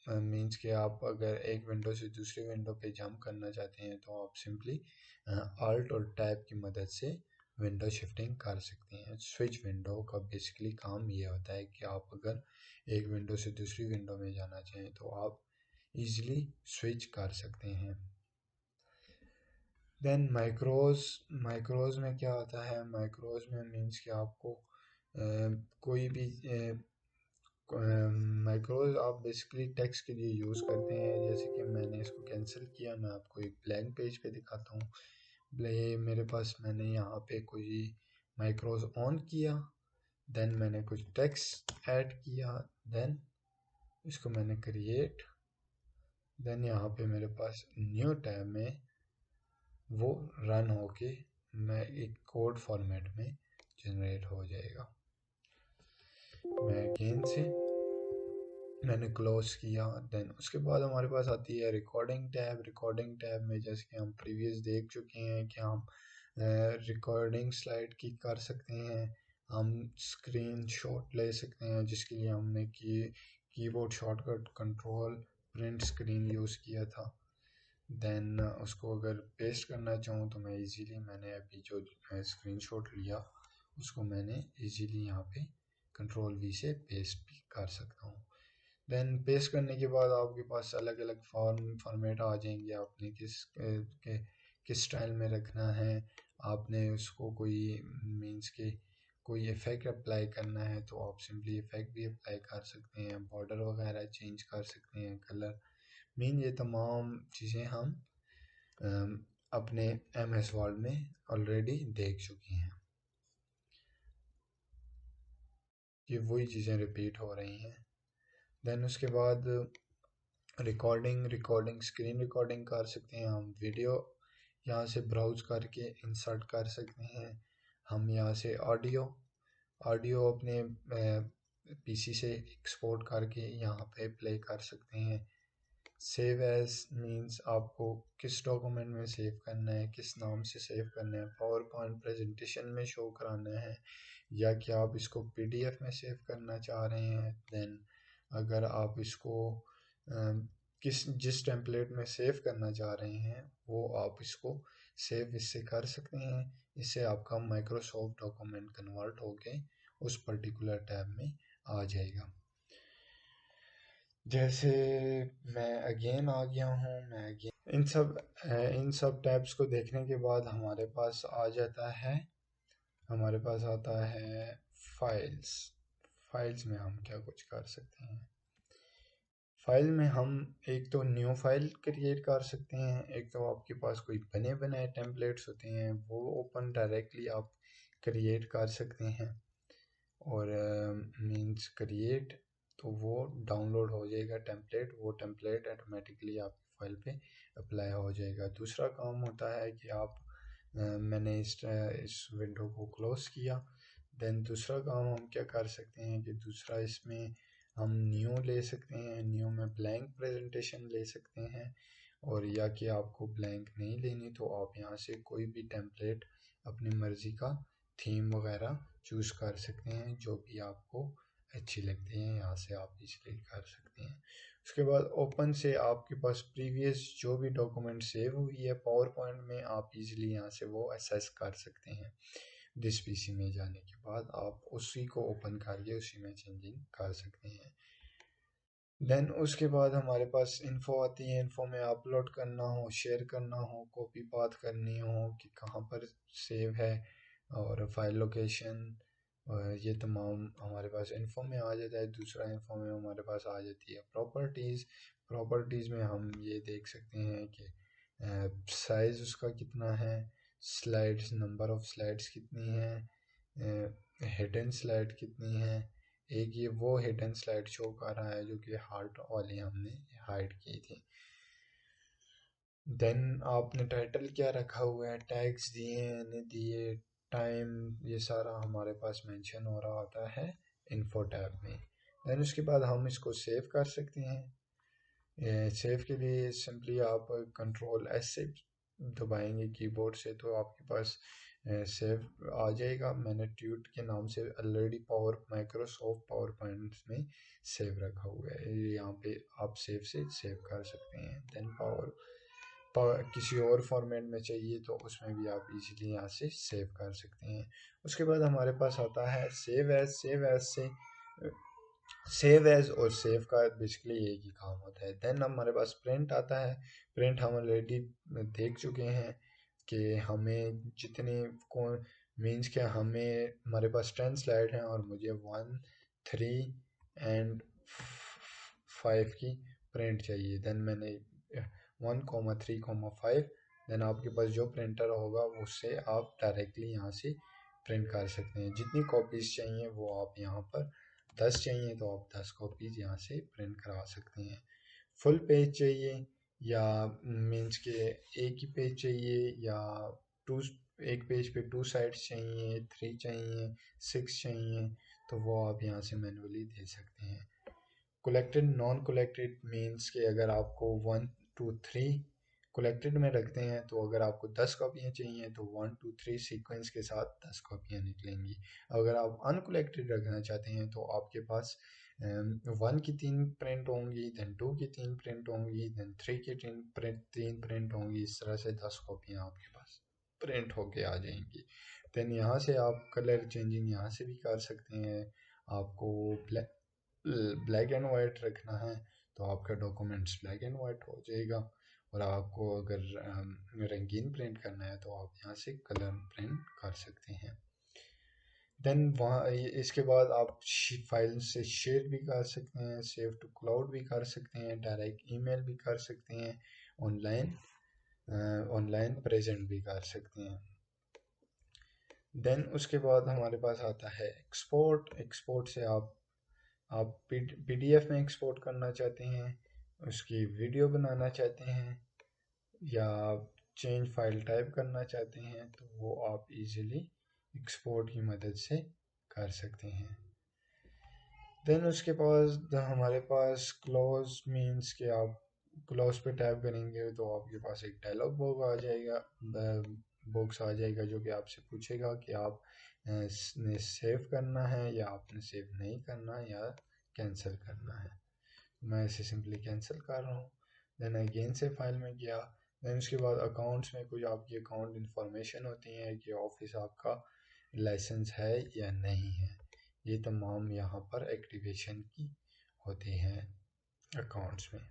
मीन्स कि आप अगर एक विंडो से दूसरी विंडो पे जंप करना चाहते हैं तो आप सिंपली आल्ट और टैब की मदद से विंडो शिफ्टिंग कर सकते हैं। स्विच विंडो का बेसिकली काम ये होता है कि आप अगर एक विंडो से दूसरी विंडो में जाना चाहें तो आप इजीली स्विच कर सकते हैं। देन माइक्रोज में क्या होता है? माइक्रोज में मीन्स कि आपको कोई भी माइक्रोज आप बेसिकली टेक्स्ट के लिए यूज़ करते हैं। जैसे कि मैंने इसको कैंसिल किया, मैं आपको एक ब्लैंक पेज पे दिखाता हूँ। मेरे पास मैंने यहाँ पे कोई माइक्रोज ऑन किया, देन मैंने कुछ टेक्स्ट ऐड किया, देन इसको मैंने क्रिएट, देन यहाँ पे मेरे पास न्यू टैब में वो रन होके मैं एक कोड फॉर्मेट में जनरेट हो जाएगा। मैं अगेन से मैंने क्लोज किया। देन उसके बाद हमारे पास आती है रिकॉर्डिंग टैब। रिकॉर्डिंग टैब में जैसे कि हम प्रीवियस देख चुके हैं कि हम रिकॉर्डिंग स्लाइड की कर सकते हैं, हम स्क्रीन शॉट ले सकते हैं जिसके लिए हमने keyboard shortcut control print screen use किया था। देन उसको अगर पेस्ट करना चाहूँ तो मैं इजीली, मैंने अभी जो स्क्रीनशॉट लिया उसको मैंने इजीली यहाँ पे कंट्रोल V से पेस्ट भी कर सकता हूँ। देन पेस्ट करने के बाद आपके पास अलग अलग फॉर्मेट आ जाएंगे। आपने किस स्टाइल में रखना है, आपने उसको कोई मीन्स के कोई इफ़ेक्ट अप्लाई करना है तो आप सिंपली इफ़ेक्ट भी अप्लाई कर सकते हैं, बॉर्डर वगैरह चेंज कर सकते हैं, कलर, ये तमाम चीज़ें हम अपने MS वर्ड में ऑलरेडी देख चुके हैं। ये वही चीज़ें रिपीट हो रही हैं। देन उसके बाद रिकॉर्डिंग स्क्रीन रिकॉर्डिंग कर सकते हैं हम, वीडियो यहाँ से ब्राउज करके इंसर्ट कर सकते हैं हम, यहाँ से ऑडियो अपने PC से एक्सपोर्ट करके यहाँ पे प्ले कर सकते हैं। सेव एज मीन्स आपको किस डॉक्यूमेंट में सेव करना है, किस नाम से सेव करना है, पावर पॉइंट प्रेजेंटेशन में शो कराना है या कि आप इसको PDF में सेव करना चाह रहे हैं। देन अगर आप इसको जिस टेम्पलेट में सेव करना चाह रहे हैं वो आप इसको सेव इससे कर सकते हैं। इससे आपका माइक्रोसॉफ्ट डॉक्यूमेंट कन्वर्ट होके उस पर्टिकुलर टैब में आ जाएगा। जैसे मैं अगेन आ गया हूँ, मैं अगेन इन सब टैब्स को देखने के बाद हमारे पास आ जाता है, हमारे पास आता है फाइल्स में हम क्या कुछ कर सकते हैं। फाइल में हम एक तो न्यू फाइल क्रिएट कर सकते हैं, एक तो आपके पास कोई बने बनाए टेम्पलेट्स होते हैं वो ओपन डायरेक्टली आप क्रिएट कर सकते हैं, और मीन्स क्रिएट तो वो डाउनलोड हो जाएगा टेम्पलेट, वो टेम्पलेट ऑटोमेटिकली आपकी फाइल पे अप्लाई हो जाएगा। दूसरा काम होता है कि आप मैंने इस विंडो को क्लोज किया, देन दूसरा काम हम क्या कर सकते हैं कि दूसरा इसमें हम न्यू ले सकते हैं, न्यू में ब्लैंक प्रेजेंटेशन ले सकते हैं, और या कि आपको ब्लैंक नहीं लेनी तो आप यहाँ से कोई भी टेम्पलेट अपनी मर्ज़ी का थीम वगैरह चूज़ कर सकते हैं, जो भी आपको अच्छी लगती है यहाँ से आप इसलिए कर सकते हैं। उसके बाद ओपन से आपके पास प्रीवियस जो भी डॉक्यूमेंट सेव हुई है पावर पॉइंट में, आप इजीली यहाँ से वो एक्सेस कर सकते हैं। दिस पीसी में जाने के बाद आप उसी को ओपन करके उसी में चेंजिंग कर सकते हैं। देन उसके बाद हमारे पास इन्फो आती है, इन्फो में अपलोड करना हो, शेयर करना हो, कॉपी पाथ करनी हो कि कहाँ पर सेव है, और फाइल लोकेशन, ये तमाम हमारे पास इन्फो में आ जाता है। दूसरा इन्फो में हमारे पास आ जाती है प्रॉपर्टीज़। प्रॉपर्टीज़ में हम ये देख सकते हैं कि साइज़ उसका कितना है, स्लाइड्स, नंबर ऑफ़ स्लाइड्स कितनी है, हिडन स्लाइड कितनी है। एक ये वो हिडन स्लाइड शो कर रहा है जो कि हार्ट वाली हमने हाइड की थी। देन आपने टाइटल क्या रखा हुआ है, टैग्स दिए हैं नहीं दिए, टाइम, ये सारा हमारे पास मेंशन हो रहा होता है इन्फो टैब में। देन उसके बाद हम इसको सेव कर सकते हैं। सेव के लिए सिंपली आप कंट्रोल एस से दबाएंगे कीबोर्ड से तो आपके पास सेव आ जाएगा। मैंने ट्यूट के नाम से ऑलरेडी माइक्रोसॉफ्ट पावर पॉइंट में सेव रखा हुआ है, यहाँ पे आप सेव से सेव कर सकते हैं। देन किसी और फॉर्मेट में चाहिए तो उसमें भी आप इजीली यहाँ से सेव कर सकते हैं। उसके बाद हमारे पास आता है सेव एज। सेव एज और सेव का बेसिकली एक ही काम होता है। देन हमारे पास प्रिंट आता है। प्रिंट हम ऑलरेडी देख चुके हैं कि हमें जितनी कौन मीन्स के हमारे पास 10 स्लाइड हैं और मुझे 1, 3 एंड 5 की प्रिंट चाहिए। देन मैंने 1, 3, 5, देन आपके पास जो प्रिंटर होगा उससे आप डायरेक्टली यहाँ से प्रिंट कर सकते हैं। जितनी कॉपीज़ चाहिए वो आप यहाँ पर 10 चाहिए तो आप 10 कॉपीज़ यहाँ से प्रिंट करा सकते हैं। फुल पेज चाहिए या मीन्स के एक ही पेज चाहिए या टू, एक पेज पे 2 साइड्स चाहिए, 3 चाहिए, 6 चाहिए, तो वो आप यहाँ से मैनुअली दे सकते हैं। कलेक्टेड नॉन कलेक्टेड मीन्स के अगर आपको 1, 2, 3 कलेक्टेड में रखते हैं तो अगर आपको 10 कॉपियाँ चाहिए तो 1, 2, 3 सीक्वेंस के साथ 10 कॉपियाँ निकलेंगी। अगर आप अनकलेक्टेड रखना चाहते हैं तो आपके पास 1 की 3 प्रिंट होंगी, देन 2 की 3 प्रिंट होंगी, देन 3 की 3 प्रिंट होंगी। इस तरह से 10 कॉपियाँ आपके पास प्रिंट होके आ जाएंगी। देन यहाँ से आप कलर चेंजिंग यहाँ से भी कर सकते हैं। आपको ब्लैक एंड वाइट रखना है तो आपका डॉक्यूमेंट्स ब्लैक एंड वाइट हो जाएगा, और आपको अगर रंगीन प्रिंट करना है तो आप यहाँ से कलर प्रिंट कर सकते हैं। देन वहाँ इसके बाद आप फाइल से शेयर भी कर सकते हैं, सेव टू क्लाउड भी कर सकते हैं, डायरेक्ट ईमेल भी कर सकते हैं, ऑनलाइन प्रेजेंट भी कर सकते हैं। देन उसके बाद हमारे पास आता है एक्सपोर्ट। एक्सपोर्ट से आप पीडीएफ में एक्सपोर्ट करना चाहते हैं, उसकी वीडियो बनाना चाहते हैं, या चेंज फाइल टाइप करना चाहते हैं तो वो आप इजीली एक्सपोर्ट की मदद से कर सकते हैं। देन उसके पास हमारे पास क्लोज मीन्स के आप क्लोज पे टैप करेंगे तो आपके पास एक डायलॉग बॉक्स आ जाएगा जो कि आपसे पूछेगा कि आप ने सेव करना है या आपने सेव नहीं करना या कैंसिल करना है। मैं इसे सिंपली कैंसिल कर रहा हूँ। देन अगेन से फाइल में गया। देन उसके बाद अकाउंट्स में कुछ आपकी अकाउंट इंफॉर्मेशन होती है कि ऑफिस आपका लाइसेंस है या नहीं है, ये तमाम यहाँ पर एक्टिवेशन की होती हैं अकाउंट्स में।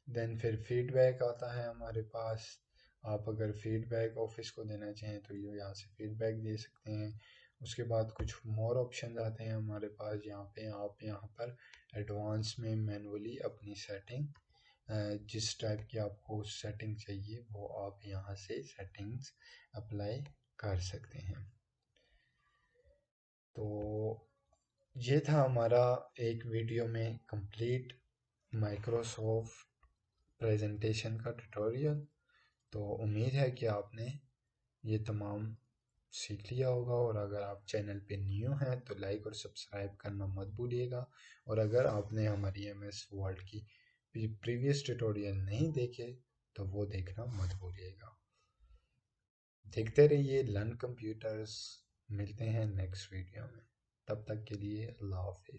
देन फिर फीडबैक आता है हमारे पास। आप अगर फीडबैक ऑफिस को देना चाहें तो ये यहाँ से फीडबैक दे सकते हैं। उसके बाद कुछ मोर ऑप्शन आते हैं हमारे पास, यहाँ पे आप यहाँ पर एडवांस में मैनुअली अपनी सेटिंग जिस टाइप की आपको सेटिंग चाहिए वो आप यहाँ से सेटिंग्स अप्लाई कर सकते हैं। तो ये था हमारा एक वीडियो में कंप्लीट माइक्रोसॉफ्ट प्रेजेंटेशन का ट्यूटोरियल। तो उम्मीद है कि आपने ये तमाम सीख लिया होगा। और अगर आप चैनल पे न्यू हैं तो लाइक और सब्सक्राइब करना मत भूलिएगा। और अगर आपने हमारी MS वर्ड की प्रीवियस ट्यूटोरियल नहीं देखे तो वो देखना मत भूलिएगा। देखते रहिए लर्न कंप्यूटर्स। मिलते हैं नेक्स्ट वीडियो में, तब तक के लिए अल्लाह हाफिज़।